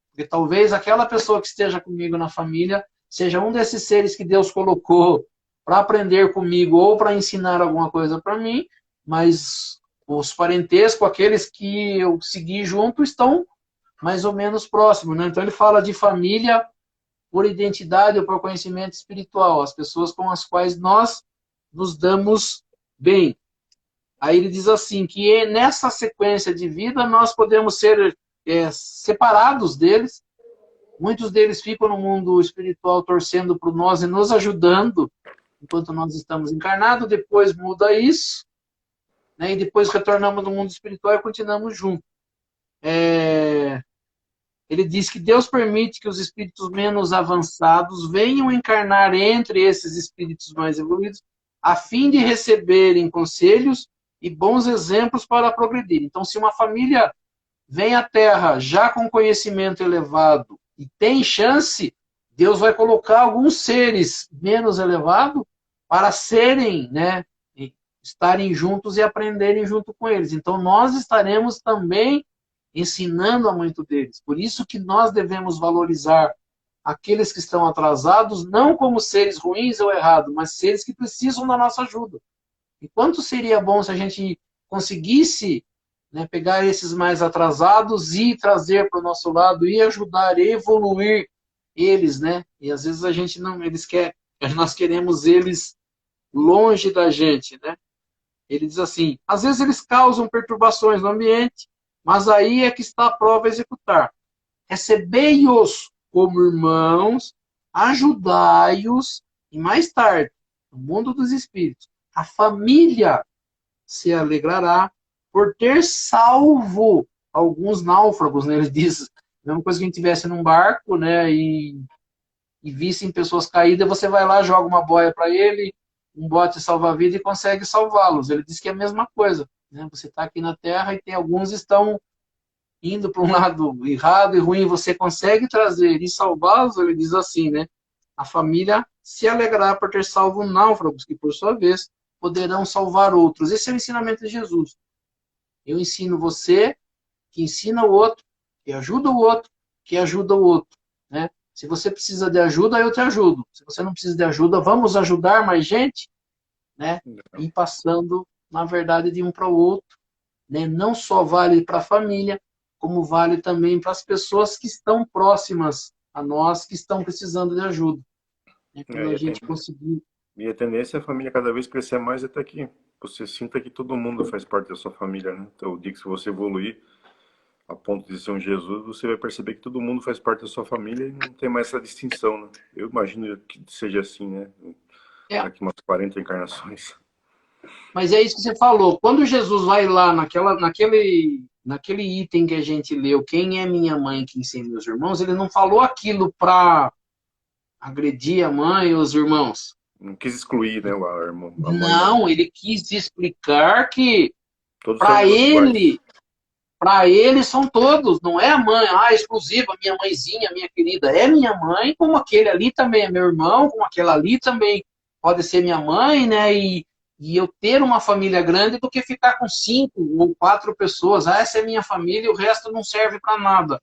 Porque talvez aquela pessoa que esteja comigo na família seja um desses seres que Deus colocou para aprender comigo ou para ensinar alguma coisa para mim, mas os parentescos, aqueles que eu segui junto, estão mais ou menos próximos, né? Então ele fala de família por identidade ou por conhecimento espiritual, as pessoas com as quais nós nos damos bem. Aí ele diz assim, que nessa sequência de vida nós podemos ser separados deles. Muitos deles ficam no mundo espiritual torcendo por nós e nos ajudando enquanto nós estamos encarnados. Depois muda isso, né? E depois retornamos no mundo espiritual e continuamos juntos. Ele diz que Deus permite que os espíritos menos avançados venham encarnar entre esses espíritos mais evoluídos, a fim de receberem conselhos e bons exemplos para progredir. Então, se uma família vem à Terra já com conhecimento elevado e tem chance, Deus vai colocar alguns seres menos elevados para serem, né, estarem juntos e aprenderem junto com eles. Então, nós estaremos também ensinando a muito deles. Por isso que nós devemos valorizar aqueles que estão atrasados, não como seres ruins ou errados, mas seres que precisam da nossa ajuda. E quanto seria bom se a gente conseguisse, né, pegar esses mais atrasados e trazer para o nosso lado e ajudar a evoluir eles, né? E às vezes a gente não, nós queremos eles longe da gente, né? Ele diz assim, às vezes eles causam perturbações no ambiente, mas aí é que está a prova a executar. Recebei-os como irmãos, ajudai-os, e mais tarde, no mundo dos espíritos, a família se alegrará por ter salvo alguns náufragos, né? Ele diz, a mesma coisa que a gente estivesse num barco, né? E vissem pessoas caídas, você vai lá, joga uma boia para ele, um bote salva-vida e consegue salvá-los. Ele diz que é a mesma coisa, né? Você está aqui na Terra e tem alguns que estão indo para um lado errado e ruim, você consegue trazer e salvá-los, ele diz assim, né? A família se alegrará por ter salvo náufragos, que por sua vez poderão salvar outros. Esse é o ensinamento de Jesus. Eu ensino você, que ensina o outro, que ajuda o outro, que ajuda o outro, né? Se você precisa de ajuda, eu te ajudo. Se você não precisa de ajuda, vamos ajudar mais gente, né? E passando, na verdade, de um para o outro, né? Não só vale para a família, como vale também para as pessoas que estão próximas a nós, que estão precisando de ajuda. Né? Quando É, a gente conseguir... e a tendência é a família cada vez crescer mais até que você sinta que todo mundo faz parte da sua família, né? Então, o dia que você evoluir a ponto de ser um Jesus, você vai perceber que todo mundo faz parte da sua família e não tem mais essa distinção, né? Eu imagino que seja assim, né? É, Daqui umas 40 encarnações. mas é isso que você falou. Quando Jesus vai lá naquele item que a gente leu, quem é minha mãe, quem são meus irmãos, ele não falou aquilo para agredir a mãe ou os irmãos. Não quis excluir, né, a mãe e a Não, ele quis explicar que todos para somos iguais. ele, para ele são todos, não é a mãe, exclusiva, minha mãezinha, minha querida, é minha mãe, como aquele ali também é meu irmão, como aquela ali também pode ser minha mãe, né? E eu ter uma família grande do que ficar com 5 ou 4 pessoas. Essa é minha família e o resto não serve para nada.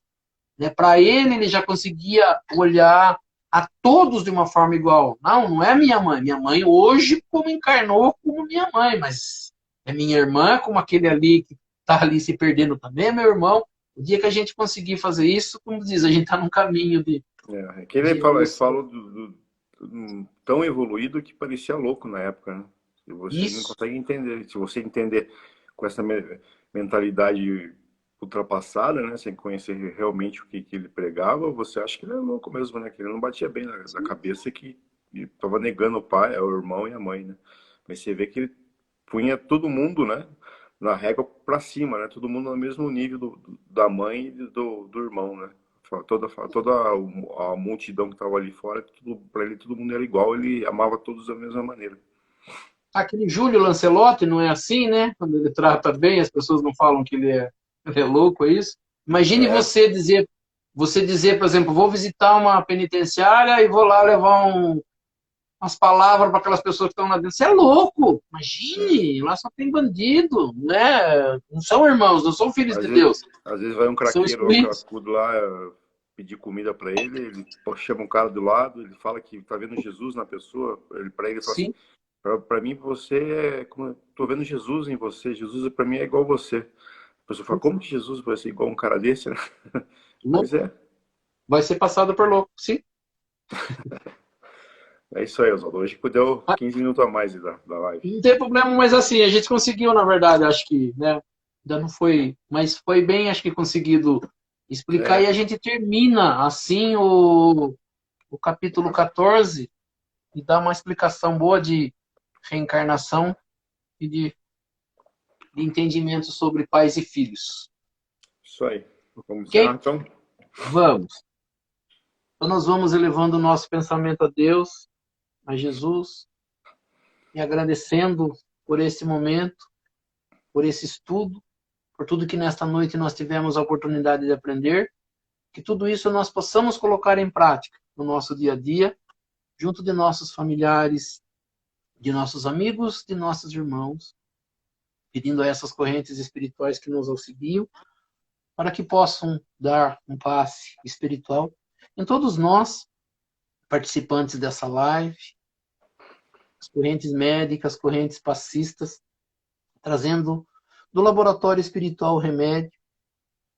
Né? Para ele já conseguia olhar a todos de uma forma igual. Não, não é minha mãe. Minha mãe hoje como encarnou como minha mãe, mas é minha irmã, como aquele ali que está ali se perdendo também, é meu irmão. O dia que a gente conseguir fazer isso, como diz, a gente está num caminho É que de ele evolução. falou tão evoluído que parecia louco na época, né? E você não Isso, consegue entender. Se você entender com essa mentalidade ultrapassada, né? Sem conhecer realmente o que ele pregava, você acha que ele é louco mesmo, né? Que ele não batia bem na cabeça que estava negando o pai, o irmão e a mãe, né? Mas você vê que ele punha todo mundo, né? Na régua para cima, né? Todo mundo no mesmo nível da mãe e do irmão, né? Toda a multidão que estava ali fora, para ele todo mundo era igual, ele amava todos da mesma maneira. aquele Júlio Lancelotti não é assim, né? Quando ele trata bem, as pessoas não falam que ele é louco, é isso? Imagine É, você dizer, por exemplo, vou visitar uma penitenciária e vou lá levar umas palavras para aquelas pessoas que estão lá dentro. Você é louco! é. Imagine, lá só tem bandido, né? Não são irmãos, não são filhos de Deus, Às vezes vai um são craqueiro ou um excluídos. cracudo lá pedir comida para ele, ele chama um cara do lado, ele fala que tá vendo Jesus na pessoa, para ele fala assim, Sim, para mim você é como tô vendo Jesus em você, Jesus para mim é igual você. A pessoa fala, como que Jesus vai ser igual um cara desse, né? Mas louco. Vai ser passado por louco, sim. é isso aí, Oswaldo. Hoje que deu 15 minutos a mais da live. Não tem problema, mas assim, a gente conseguiu, na verdade, acho que, né? Ainda não foi, mas foi bem, acho que conseguido explicar. E É, a gente termina, assim, o capítulo 14 e dá uma explicação boa de reencarnação e de entendimento sobre pais e filhos. isso aí. Vamos encerrar Ok? então? Vamos. Então, nós vamos elevando o nosso pensamento a Deus, a Jesus, e agradecendo por esse momento, por esse estudo, por tudo que nesta noite nós tivemos a oportunidade de aprender, que tudo isso nós possamos colocar em prática no nosso dia a dia, junto de nossos familiares, de nossos amigos, de nossos irmãos, pedindo a essas correntes espirituais que nos auxiliam, para que possam dar um passe espiritual em todos nós, participantes dessa live, as correntes médicas, correntes passistas, trazendo do laboratório espiritual o remédio,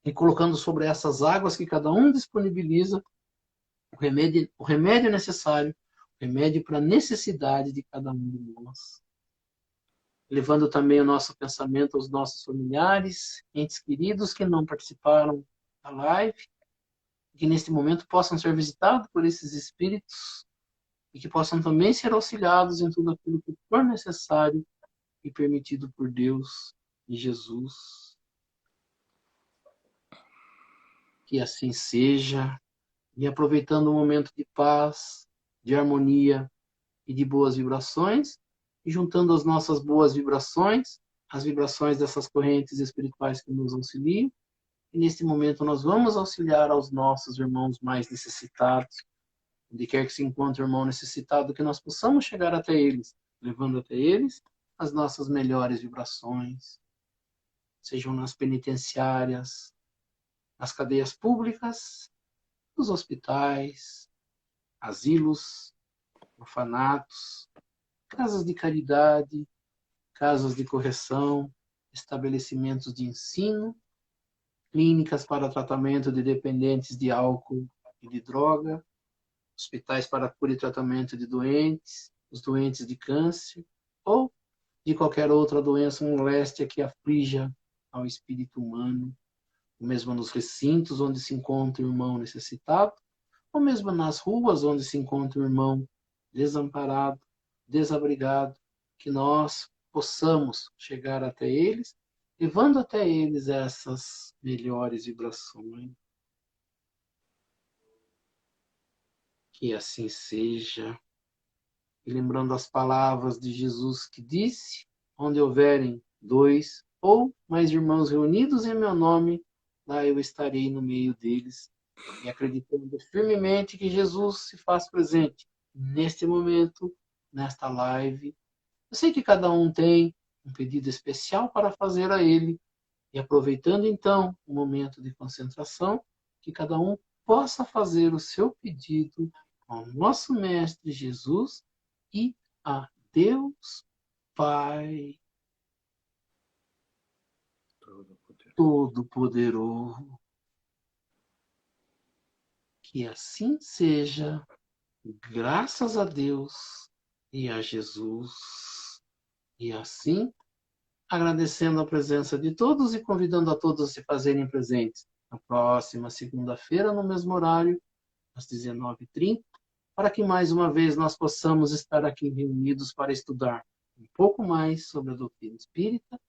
e colocando sobre essas águas que cada um disponibiliza o remédio necessário, o remédio para a necessidade de cada um de nós. Levando também o nosso pensamento aos nossos familiares, entes queridos que não participaram da live, que neste momento possam ser visitados por esses espíritos e que possam também ser auxiliados em tudo aquilo que for necessário e permitido por Deus e Jesus. Que assim seja, e aproveitando o momento de paz, de harmonia e de boas vibrações, e juntando as nossas boas vibrações, as vibrações dessas correntes espirituais que nos auxiliam, e neste momento nós vamos auxiliar aos nossos irmãos mais necessitados, onde quer que se encontre o irmão necessitado, que nós possamos chegar até eles, levando até eles as nossas melhores vibrações, sejam nas penitenciárias, nas cadeias públicas, nos hospitais, asilos, orfanatos, casas de caridade, casas de correção, estabelecimentos de ensino, clínicas para tratamento de dependentes de álcool e de droga, hospitais para cura e tratamento de doentes, os doentes de câncer ou de qualquer outra doença moléstia que aflija ao espírito humano, ou mesmo nos recintos onde se encontra o irmão necessitado, ou mesmo nas ruas onde se encontra o irmão desamparado, desabrigado, que nós possamos chegar até eles, levando até eles essas melhores vibrações. Que assim seja. E lembrando as palavras de Jesus que disse, onde houverem 2 ou mais irmãos reunidos em meu nome, lá eu estarei no meio deles. E acreditando firmemente que Jesus se faz presente neste momento, nesta live. Eu sei que cada um tem um pedido especial para fazer a ele. E aproveitando então o momento de concentração, que cada um possa fazer o seu pedido ao nosso Mestre Jesus e a Deus Pai Todo-Poderoso. Que assim seja, graças a Deus e a Jesus. E assim, agradecendo a presença de todos e convidando a todos a se fazerem presentes na próxima segunda-feira, no mesmo horário, às 19h30, para que mais uma vez nós possamos estar aqui reunidos para estudar um pouco mais sobre a doutrina espírita,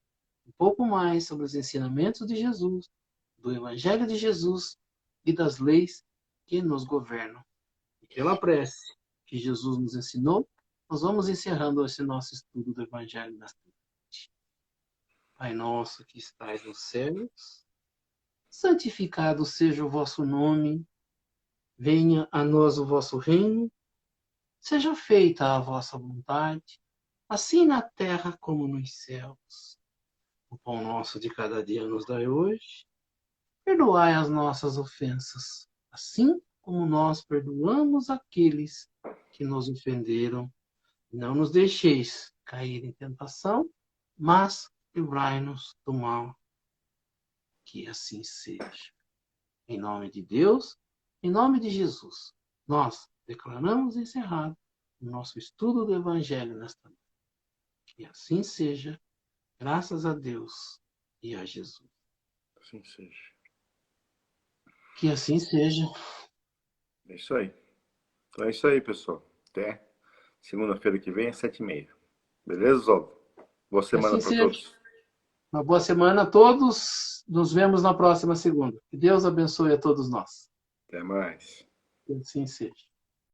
um pouco mais sobre os ensinamentos de Jesus, do Evangelho de Jesus e das leis que nos governam. E pela prece que Jesus nos ensinou, nós vamos encerrando esse nosso estudo do Evangelho nesta noite. Pai nosso que estais nos céus, santificado seja o vosso nome, venha a nós o vosso reino, seja feita a vossa vontade, assim na terra como nos céus. O pão nosso de cada dia nos dai hoje, perdoai as nossas ofensas, assim como nós perdoamos aqueles que nos ofenderam. Não nos deixeis cair em tentação, mas livrai-nos do mal. Que assim seja. Em nome de Deus, em nome de Jesus, nós declaramos encerrado o nosso estudo do Evangelho nesta noite. Que assim seja, graças a Deus e a Jesus. Assim seja. Que assim seja. É isso aí. Então é isso aí, pessoal. Até segunda-feira que vem, às 7h30. Beleza, Zoldo? Boa semana Assim para seja. todos. Uma boa semana a todos. Nos vemos na próxima segunda. Que Deus abençoe a todos nós. Até mais. Que assim seja.